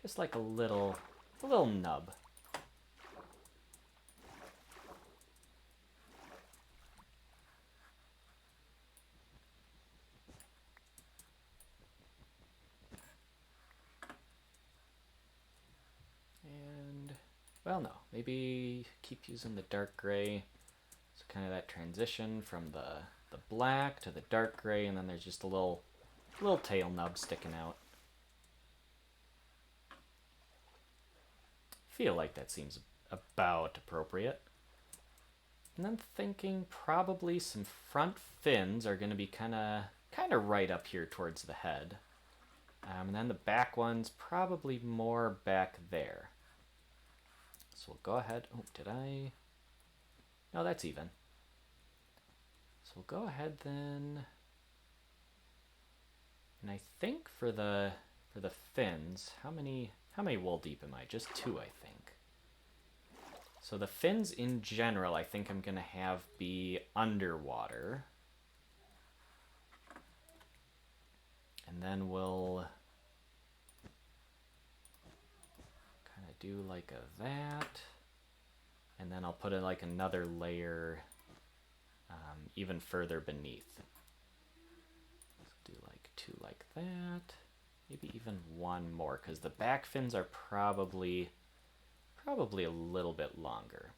S1: Just like a little nub. And, well, no, maybe keep using the dark gray. So kind of that transition from the black to the dark gray, and then there's just a little tail nub sticking out. Feel like that seems about appropriate. And then thinking probably some front fins are going to be kind of right up here towards the head. And then the back ones probably more back there. So we'll go ahead. Oh, did I? No, that's even. So we'll go ahead then. And I think for the fins, how many wool deep am I? Just 2, I think. So the fins in general, I think I'm gonna have be underwater. And then we'll kind of do like that. And then I'll put in like another layer even further beneath. Let's do like 2 like that. Maybe even 1 more, because the back fins are probably a little bit longer.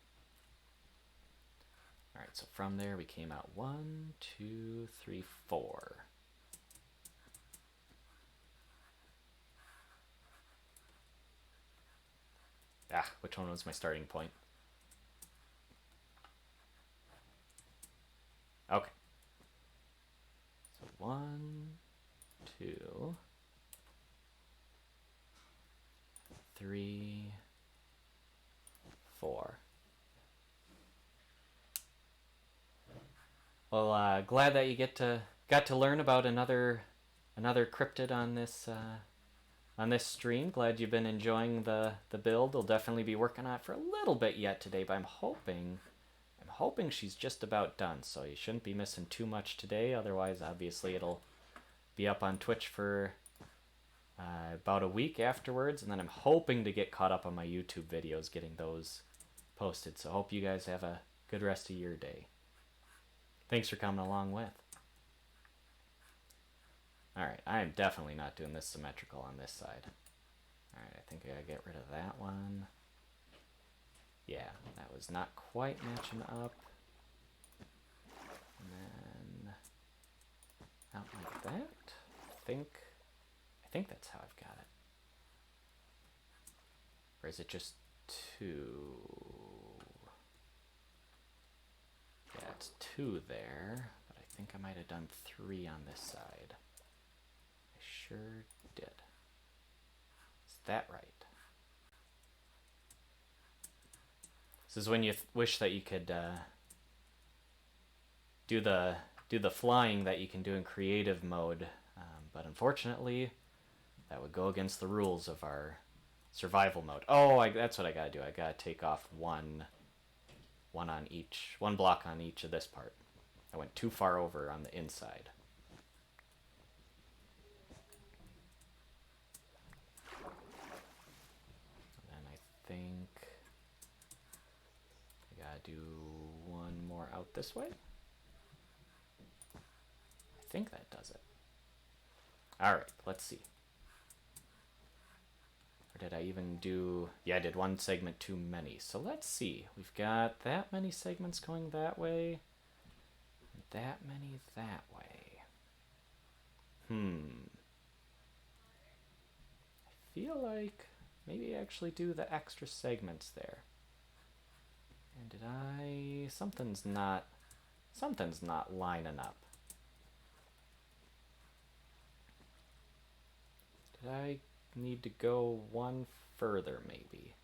S1: All right, so from there we came out 1, 2, 3, 4. Which one was my starting point? Okay. So 1, 2, 3, 4. Well, glad that you got to learn about another cryptid on this stream. Glad you've been enjoying the build. We'll definitely be working on it for a little bit yet today, but I'm hoping she's just about done, so you shouldn't be missing too much today. Otherwise, obviously, it'll be up on Twitch for about a week afterwards, and then I'm hoping to get caught up on my YouTube videos, getting those posted. So hope you guys have a good rest of your day. Thanks for coming along with. Alright, I am definitely not doing this symmetrical on this side. Alright, I think I gotta get rid of that one. Yeah, that was not quite matching up. And then out like that. I think that's how I've got it. Or is it just 2? Yeah, it's 2 there, but I think I might have done 3 on this side. I sure did. Is that right? This is when you wish that you could do the flying that you can do in creative mode, but unfortunately, that would go against the rules of our survival mode. Oh, that's what I gotta do. I gotta take off one one block on each of this part. I went too far over on the inside. And then I think I gotta do one more out this way. I think that does it. Alright, let's see. Or did I even do... Yeah, I did one segment too many. So let's see. We've got that many segments going that way. And that many that way. I feel like maybe actually do the extra segments there. And did I... Something's not lining up. Did I need to go one further, maybe?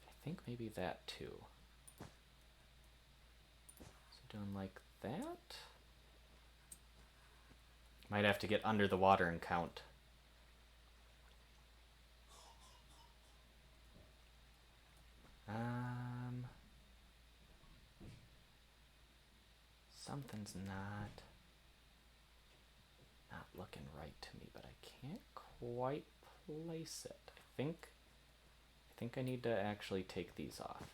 S1: I think maybe that too. So doing like that? Might have to get under the water and count. Something's not looking right to me, but I can't quite place it. I think I need to actually take these off.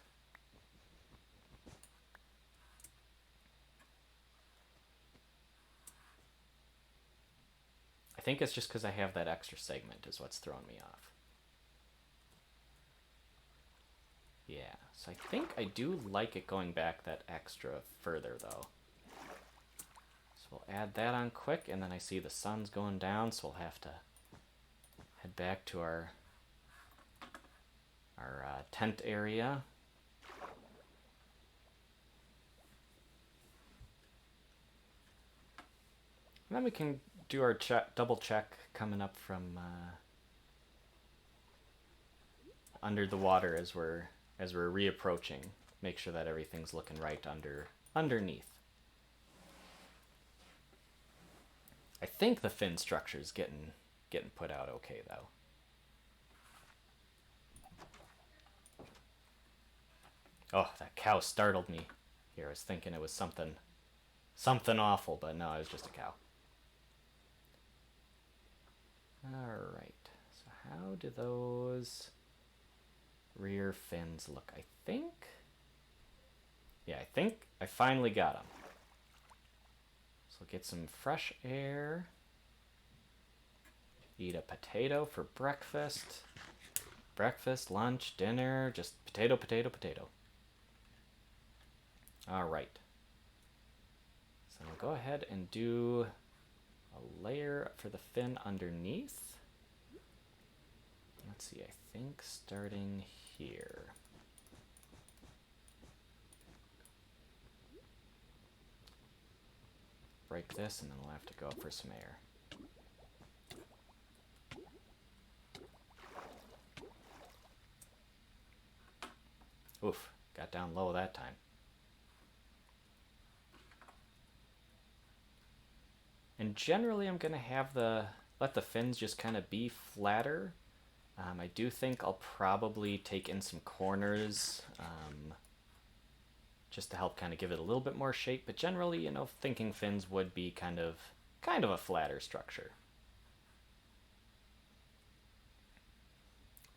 S1: I think it's just because I have that extra segment is what's throwing me off. Yeah, so I think I do like it going back that extra further though. So we'll add that on quick, and then I see the sun's going down, so we'll have to head back to our tent area. And then we can do our double check coming up from under the water as we're reapproaching. Make sure that everything's looking right underneath. I think the fin structure's getting put out okay though. Oh, that cow startled me. Here, I was thinking it was something awful, but no, it was just a cow. Alright, so how do those rear fins look? I think I finally got them. So get some fresh air. Eat a potato for breakfast. Breakfast, lunch, dinner, just potato, potato, potato. Alright. So I'll go ahead and do a layer for the fin underneath. Let's see, I think starting here. Break this, and then we'll have to go up for some air. Oof, got down low that time. And generally I'm going to have let the fins just kind of be flatter. I do think I'll probably take in some corners just to help kind of give it a little bit more shape, but generally, you know, thinking fins would be kind of a flatter structure.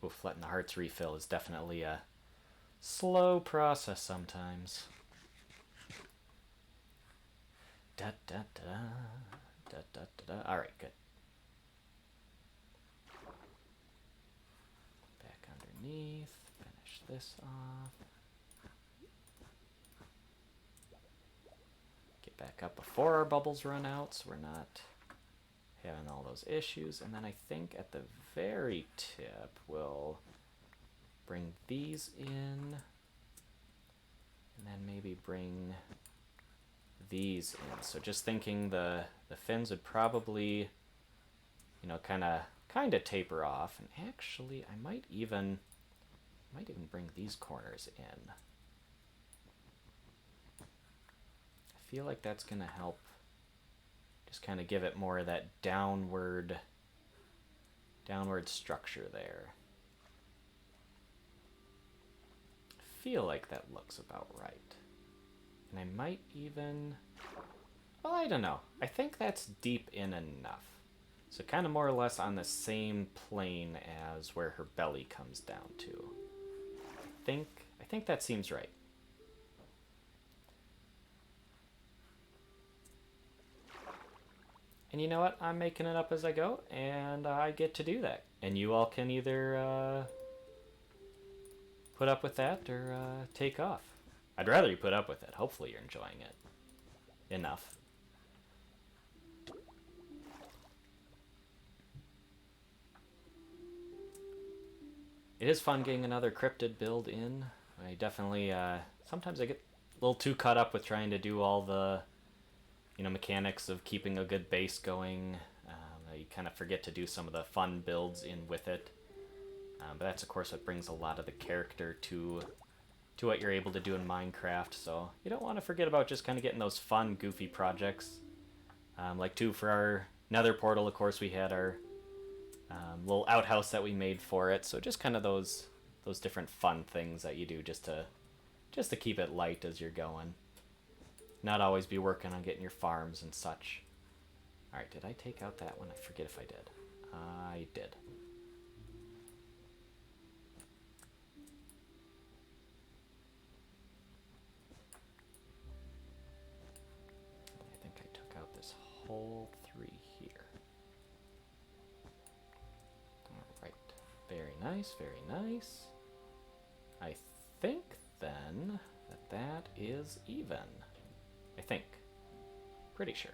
S1: Oof, letting the hearts refill is definitely a slow process sometimes. Da da da da da da da. All right, good. Back underneath. Finish this off. Get back up before our bubbles run out, so we're not having all those issues. And then I think at the very tip, we'll bring these in, and then maybe bring these in. So just thinking the fins would probably, you know, kind of taper off. And actually, I might even bring these corners in. I feel like that's gonna help just kind of give it more of that downward structure there. feel like that looks about right. And I might even... Well, I don't know. I think that's deep in enough. So kind of more or less on the same plane as where her belly comes down to. I think that seems right. And you know what? I'm making it up as I go, and I get to do that. And you all can either put up with that or take off. I'd rather you put up with it. Hopefully you're enjoying it enough. It is fun getting another Cryptid build in. I definitely, sometimes I get a little too caught up with trying to do all the, mechanics of keeping a good base going. You kind of forget to do some of the fun builds in with it. But that's, of course, what brings a lot of the character to what you're able to do in Minecraft. So you don't want to forget about just kind of getting those fun, goofy projects. Like, too, for our Nether portal, of course, we had our little outhouse that we made for it. So just kind of those different fun things that you do just to keep it light as you're going. Not always be working on getting your farms and such. Alright, did I take out that one? I forget if I did. I did. I think I took out this whole 3 here. Alright. Very nice, very nice. I think then that is even. I think. Pretty sure.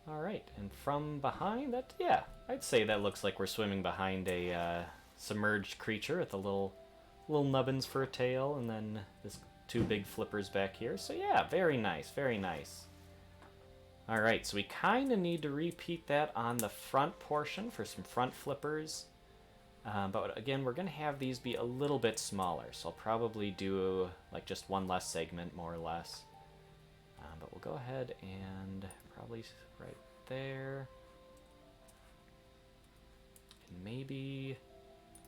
S1: Alright, and from behind that, yeah, I'd say that looks like we're swimming behind a submerged creature with a little nubbins for a tail, and then this 2 big flippers back here. So yeah, very nice, very nice. Alright, so we kind of need to repeat that on the front portion for some front flippers. But again, we're going to have these be a little bit smaller, so I'll probably do like just one less segment, more or less. But we'll go ahead and probably right there. And maybe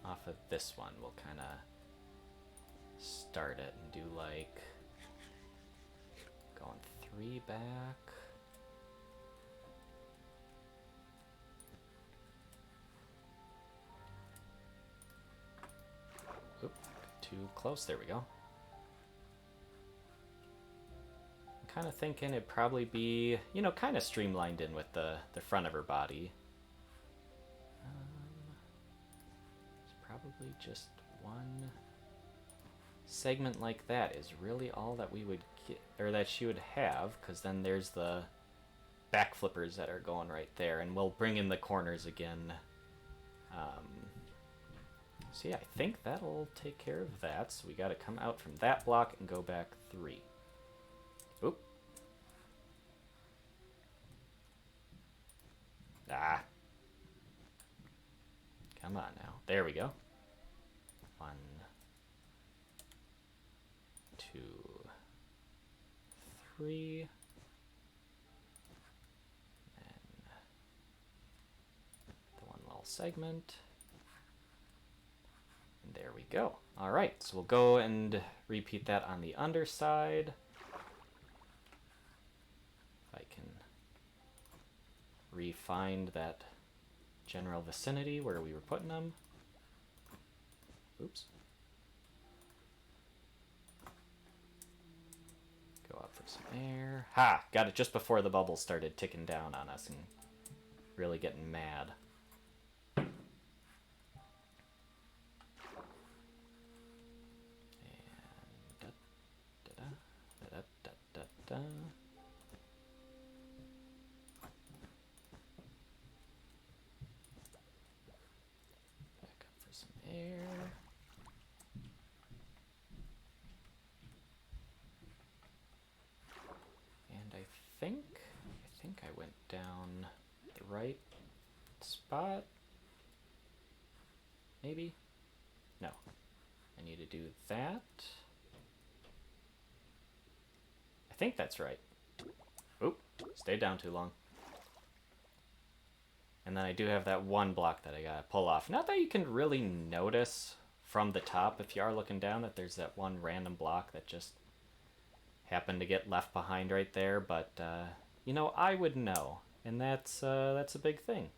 S1: off of this one, we'll kind of start it and do like going 3 back. Oop, too close. There we go. I'm kind of thinking it'd probably be, kind of streamlined in with the front of her body. It's probably just one segment like that is really all that we would get, or that she would have, because then there's the back flippers that are going right there, and we'll bring in the corners again. So yeah, I think that'll take care of that. So we got to come out from that block and go back 3. Oop. Ah. Come on now. There we go. 1, 2, 3. And the one little segment. And there we go. All right, so we'll go and repeat that on the underside. If I can re-find that general vicinity where we were putting them. Oops. Go up for some air. Ha! Got it just before the bubbles started ticking down on us and really getting mad. Back up for some air. And I think I went down the right spot. Maybe? No. I need to do that. I think that's right. Oop, stayed down too long. And then I do have that one block that I gotta pull off. Not that you can really notice from the top, if you are looking down, that there's that one random block that just happened to get left behind right there. But you know, I would know, and that's a big thing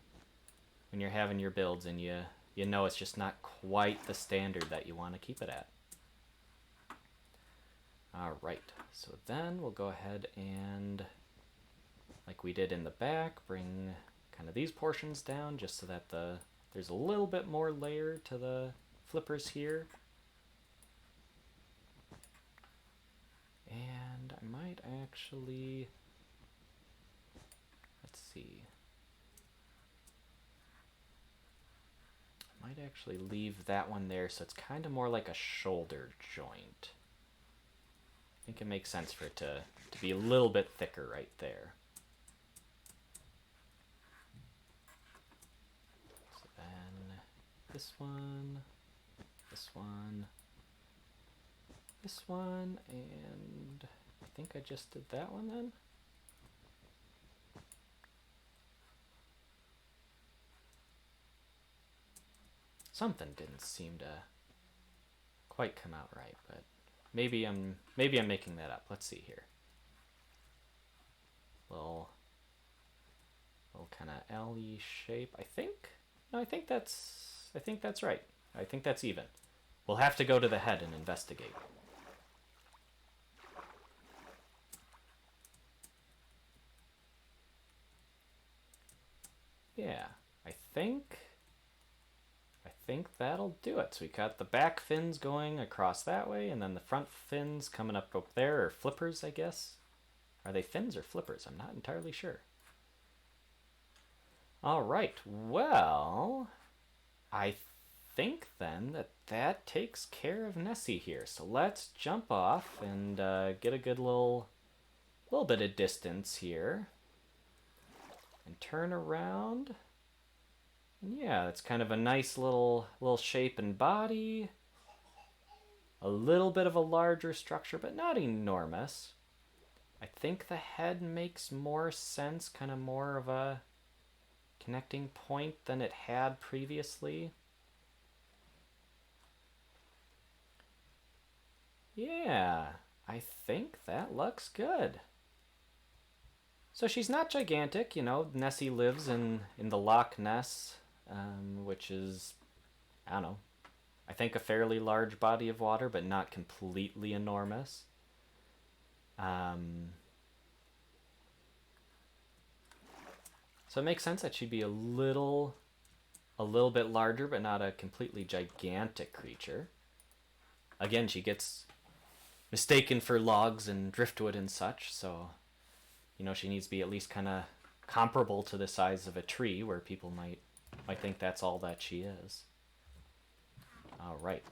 S1: when you're having your builds and you know it's just not quite the standard that you want to keep it at. Alright, so then we'll go ahead and, like we did in the back, bring kind of these portions down just so that there's a little bit more layer to the flippers here. And I might actually, let's see, I might actually leave that one there so it's kind of more like a shoulder joint. I think it makes sense for it to be a little bit thicker right there. So then this one, this one, this one, and I think I just did that one then. Something didn't seem to quite come out right, but maybe I'm making that up. Let's see here. Little kind of alley shape. I think that's right. I think that's even. We'll have to go to the head and investigate. Yeah, I think that'll do it. So we got the back fins going across that way, and then the front fins coming up there, or flippers, I guess. Are they fins or flippers? I'm not entirely sure. All right, well, I think then that takes care of Nessie here. So let's jump off and get a good little bit of distance here. And turn around. And yeah, it's kind of a nice little shape and body. A little bit of a larger structure, but not enormous. I think the head makes more sense, kind of more of a connecting point than it had previously. Yeah, I think that looks good. So she's not gigantic, you know. Nessie lives in the Loch Ness, which is, I don't know, I think a fairly large body of water, but not completely enormous. So it makes sense that she'd be a little bit larger, but not a completely gigantic creature. Again, she gets mistaken for logs and driftwood and such, so, you know, she needs to be at least kind of comparable to the size of a tree, where people might think that's all that she is. All right.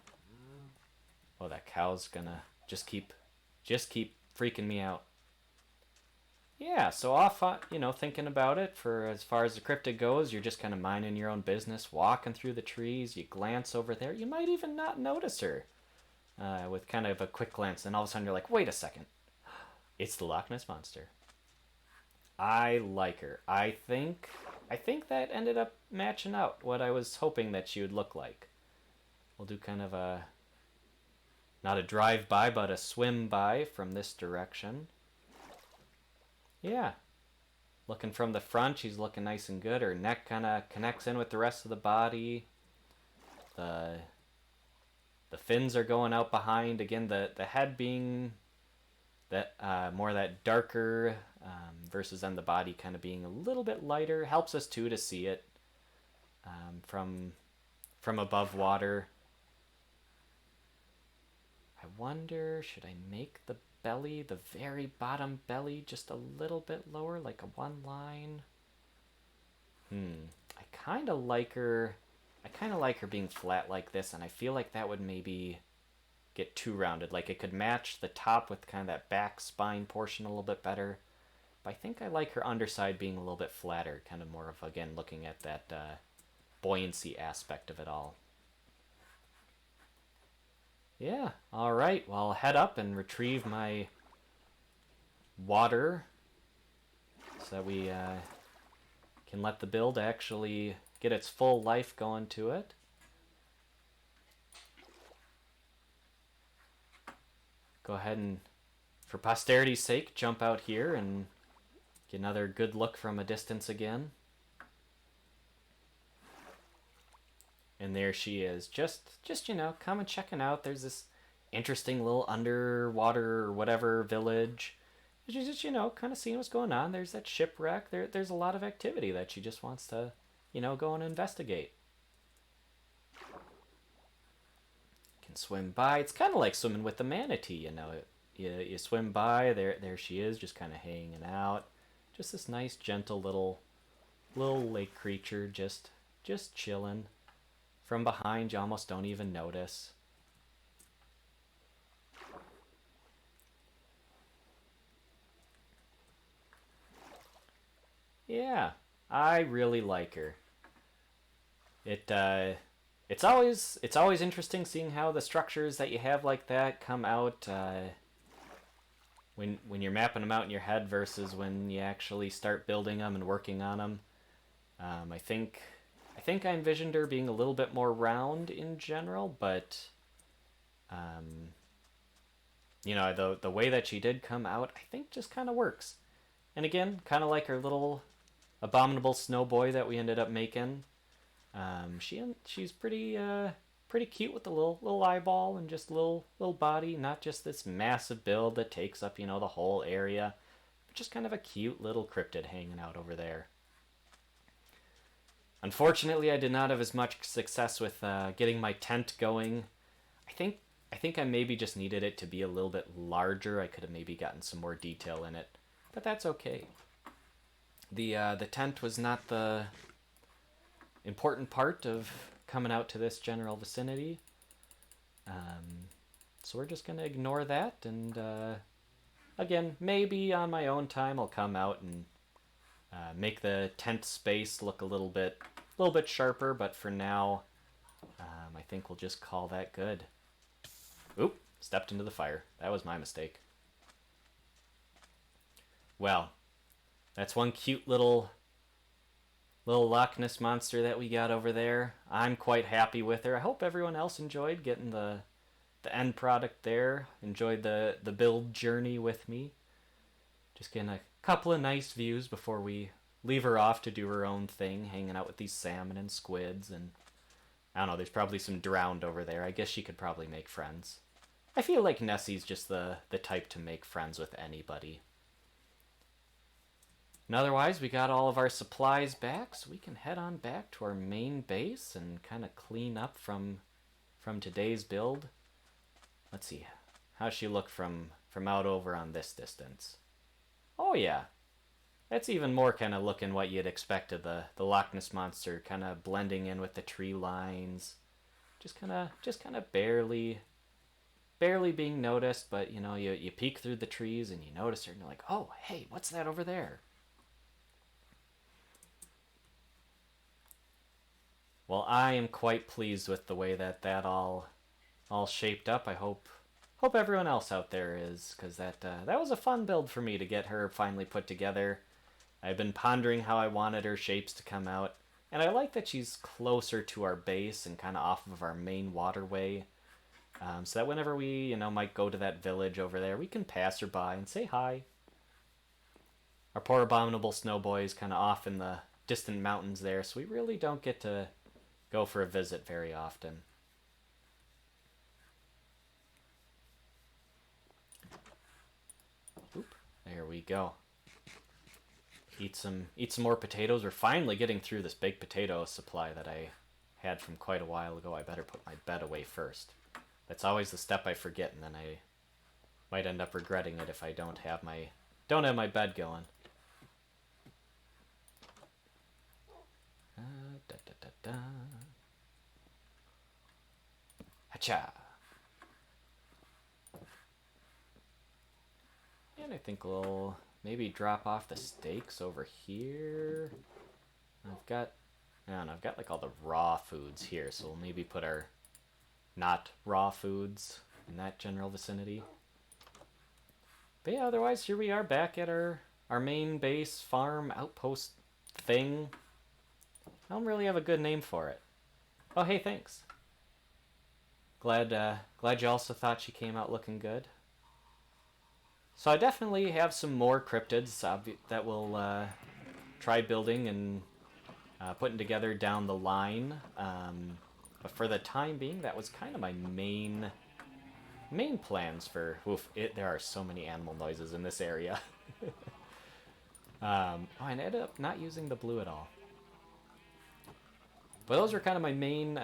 S1: Oh, that cow's gonna just keep freaking me out. Yeah, so off, you know, thinking about it, for as far as the cryptid goes, you're just kind of minding your own business, walking through the trees. You glance over there. You might even not notice her with kind of a quick glance. And all of a sudden you're like, wait a second. It's the Loch Ness Monster. I like her. I think that ended up matching out what I was hoping that she would look like. We'll do kind of a, not a drive-by, but a swim-by from this direction. Yeah. Looking from the front, she's looking nice and good. Her neck kind of connects in with the rest of the body. The fins are going out behind. Again, the head being that more that darker versus then the body kind of being a little bit lighter. Helps us too to see it from above water. I wonder, should I make the belly, the very bottom belly, just a little bit lower, like a one line? I kind of like her being flat like this, and I feel like that would maybe get too rounded. Like it could match the top with kind of that back spine portion a little bit better. But I think I like her underside being a little bit flatter, kind of more of, again, looking at that buoyancy aspect of it all. Yeah, alright, well, I'll head up and retrieve my water so that we can let the build actually get its full life going to it. go ahead and, for posterity's sake, jump out here and get another good look from a distance again. And there she is, just you know, coming checking out. There's this interesting little underwater or whatever village. She's just, you know, kind of seeing what's going on. There's that shipwreck. There's a lot of activity that she just wants to, you know, go and investigate. Can swim by. It's kind of like swimming with the manatee, you know. You swim by. There she is, just kind of hanging out. Just this nice, gentle little lake creature, just chilling. From behind, you almost don't even notice. Yeah, I really like her. It's always interesting seeing how the structures that you have like that come out when you're mapping them out in your head versus when you actually start building them and working on them. I think I envisioned her being a little bit more round in general, but you know, the way that she did come out, I think just kind of works. And again, kind of like her little abominable snow boy that we ended up making. She's pretty cute with the little eyeball and just little body, not just this massive build that takes up, you know, the whole area, but just kind of a cute little cryptid hanging out over there. Unfortunately, I did not have as much success with getting my tent going. I think I maybe just needed it to be a little bit larger. I could have maybe gotten some more detail in it, but that's okay. The tent was not the important part of coming out to this general vicinity. So we're just going to ignore that, and again, maybe on my own time I'll come out and make the tent space look a little bit sharper, but for now, I think we'll just call that good. Oop, stepped into the fire. That was my mistake. Well, that's one cute little Loch Ness monster that we got over there. I'm quite happy with her. I hope everyone else enjoyed getting the end product there. Enjoyed the build journey with me. Just getting a couple of nice views before we leave her off to do her own thing, hanging out with these salmon and squids, and I don't know, there's probably some drowned over there. I guess she could probably make friends. I feel like Nessie's just the type to make friends with anybody. And otherwise, we got all of our supplies back, so we can head on back to our main base and kind of clean up from today's build. Let's see, how's she look from out over on this distance? Oh yeah, that's even more kind of looking what you'd expect of the Loch Ness monster, kind of blending in with the tree lines, just kind of barely being noticed. But you know, you peek through the trees and you notice her, and you're like, oh hey, what's that over there? Well, I am quite pleased with the way that all shaped up. I hope everyone else out there is, because that was a fun build for me to get her finally put together. I've been pondering how I wanted her shapes to come out, and I like that she's closer to our base and kind of off of our main waterway, so that whenever we, you know, might go to that village over there, we can pass her by and say hi. Our poor abominable snow boy is kind of off in the distant mountains there, so we really don't get to go for a visit very often. Oop, there we go. Eat some more potatoes. We're finally getting through this baked potato supply that I had from quite a while ago. I better put my bed away first. That's always the step I forget, and then I might end up regretting it if I don't have my bed going. Da, da, da, da. Hacha. And I think we'll maybe drop off the steaks over here. I've got like all the raw foods here, so we'll maybe put our not raw foods in that general vicinity. But yeah, otherwise here we are back at our main base farm outpost thing. I don't really have a good name for it. Oh hey, thanks. Glad you also thought she came out looking good. So I definitely have some more cryptids that we'll try building and putting together down the line. But for the time being, that was kind of my main plans for... there are so many animal noises in this area. Oh, I ended up not using the blue at all. But those were kind of my main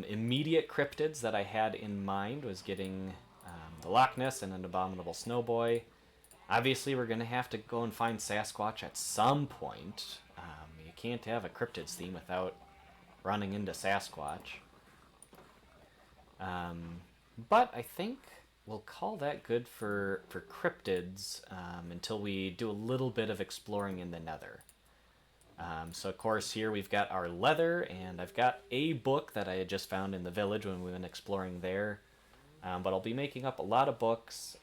S1: immediate cryptids that I had in mind, was getting the Loch Ness and an abominable snowboy. Obviously, we're going to have to go and find Sasquatch at some point. You can't have a cryptids theme without running into Sasquatch. But I think we'll call that good for cryptids until we do a little bit of exploring in the Nether. So of course here we've got our leather, and I've got a book that I had just found in the village when we went exploring there. But I'll be making up a lot of books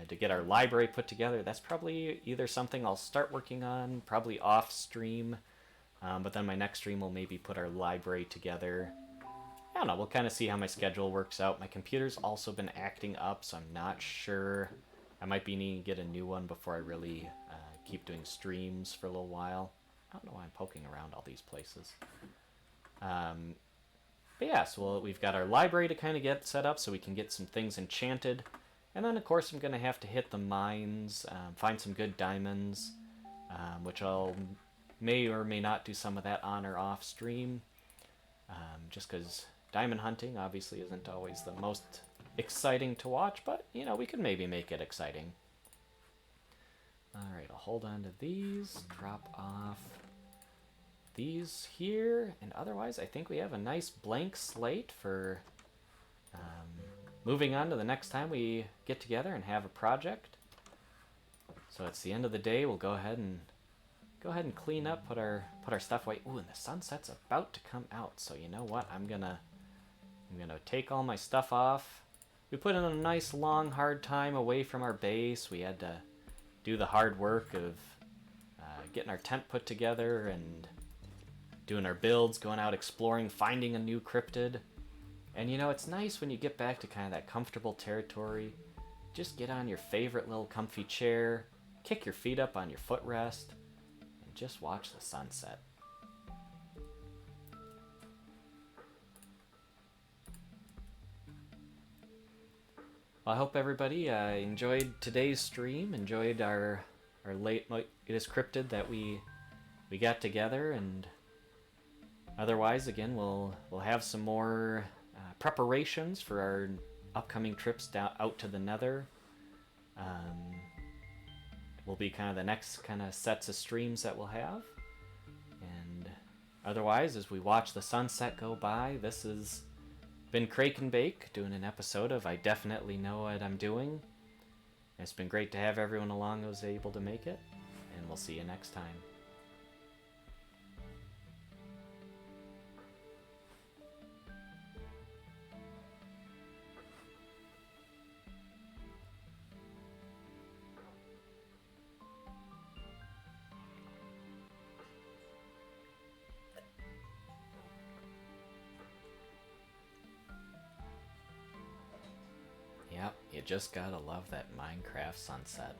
S1: to get our library put together. That's probably either something I'll start working on, probably off stream, but then my next stream will maybe put our library together. I don't know, we'll kind of see how my schedule works out. My computer's also been acting up, so I'm not sure. I might be needing to get a new one before I really keep doing streams for a little while. I don't know why I'm poking around all these places. But yeah, so we've got our library to kind of get set up so we can get some things enchanted. And then, of course, I'm going to have to hit the mines, find some good diamonds, which I'll may or may not do some of that on or off stream. Just because diamond hunting obviously isn't always the most exciting to watch, but, you know, we could maybe make it exciting. Alright, I'll hold on to these, drop off these here, and otherwise I think we have a nice blank slate for moving on to the next time we get together and have a project. So it's the end of the day, we'll go ahead and clean up, put our stuff away. Ooh, and the sunset's about to come out, so you know what? I'm gonna take all my stuff off. We put in a nice long hard time away from our base. We had to do the hard work of getting our tent put together and doing our builds, going out exploring, finding a new cryptid. And you know, it's nice when you get back to kind of that comfortable territory. Just get on your favorite little comfy chair, kick your feet up on your footrest, and just watch the sunset. Well, I hope everybody enjoyed today's stream, enjoyed our latest cryptid that we got together, and otherwise, again, we'll have some more preparations for our upcoming trips out to the Nether. Will be kind of the next kind of sets of streams that we'll have. And otherwise, as we watch the sunset go by, this has been Crake and Bake doing an episode of I Definitely Know What I'm Doing. It's been great to have everyone along who was able to make it, and we'll see you next time. Yep, you just gotta love that Minecraft sunset.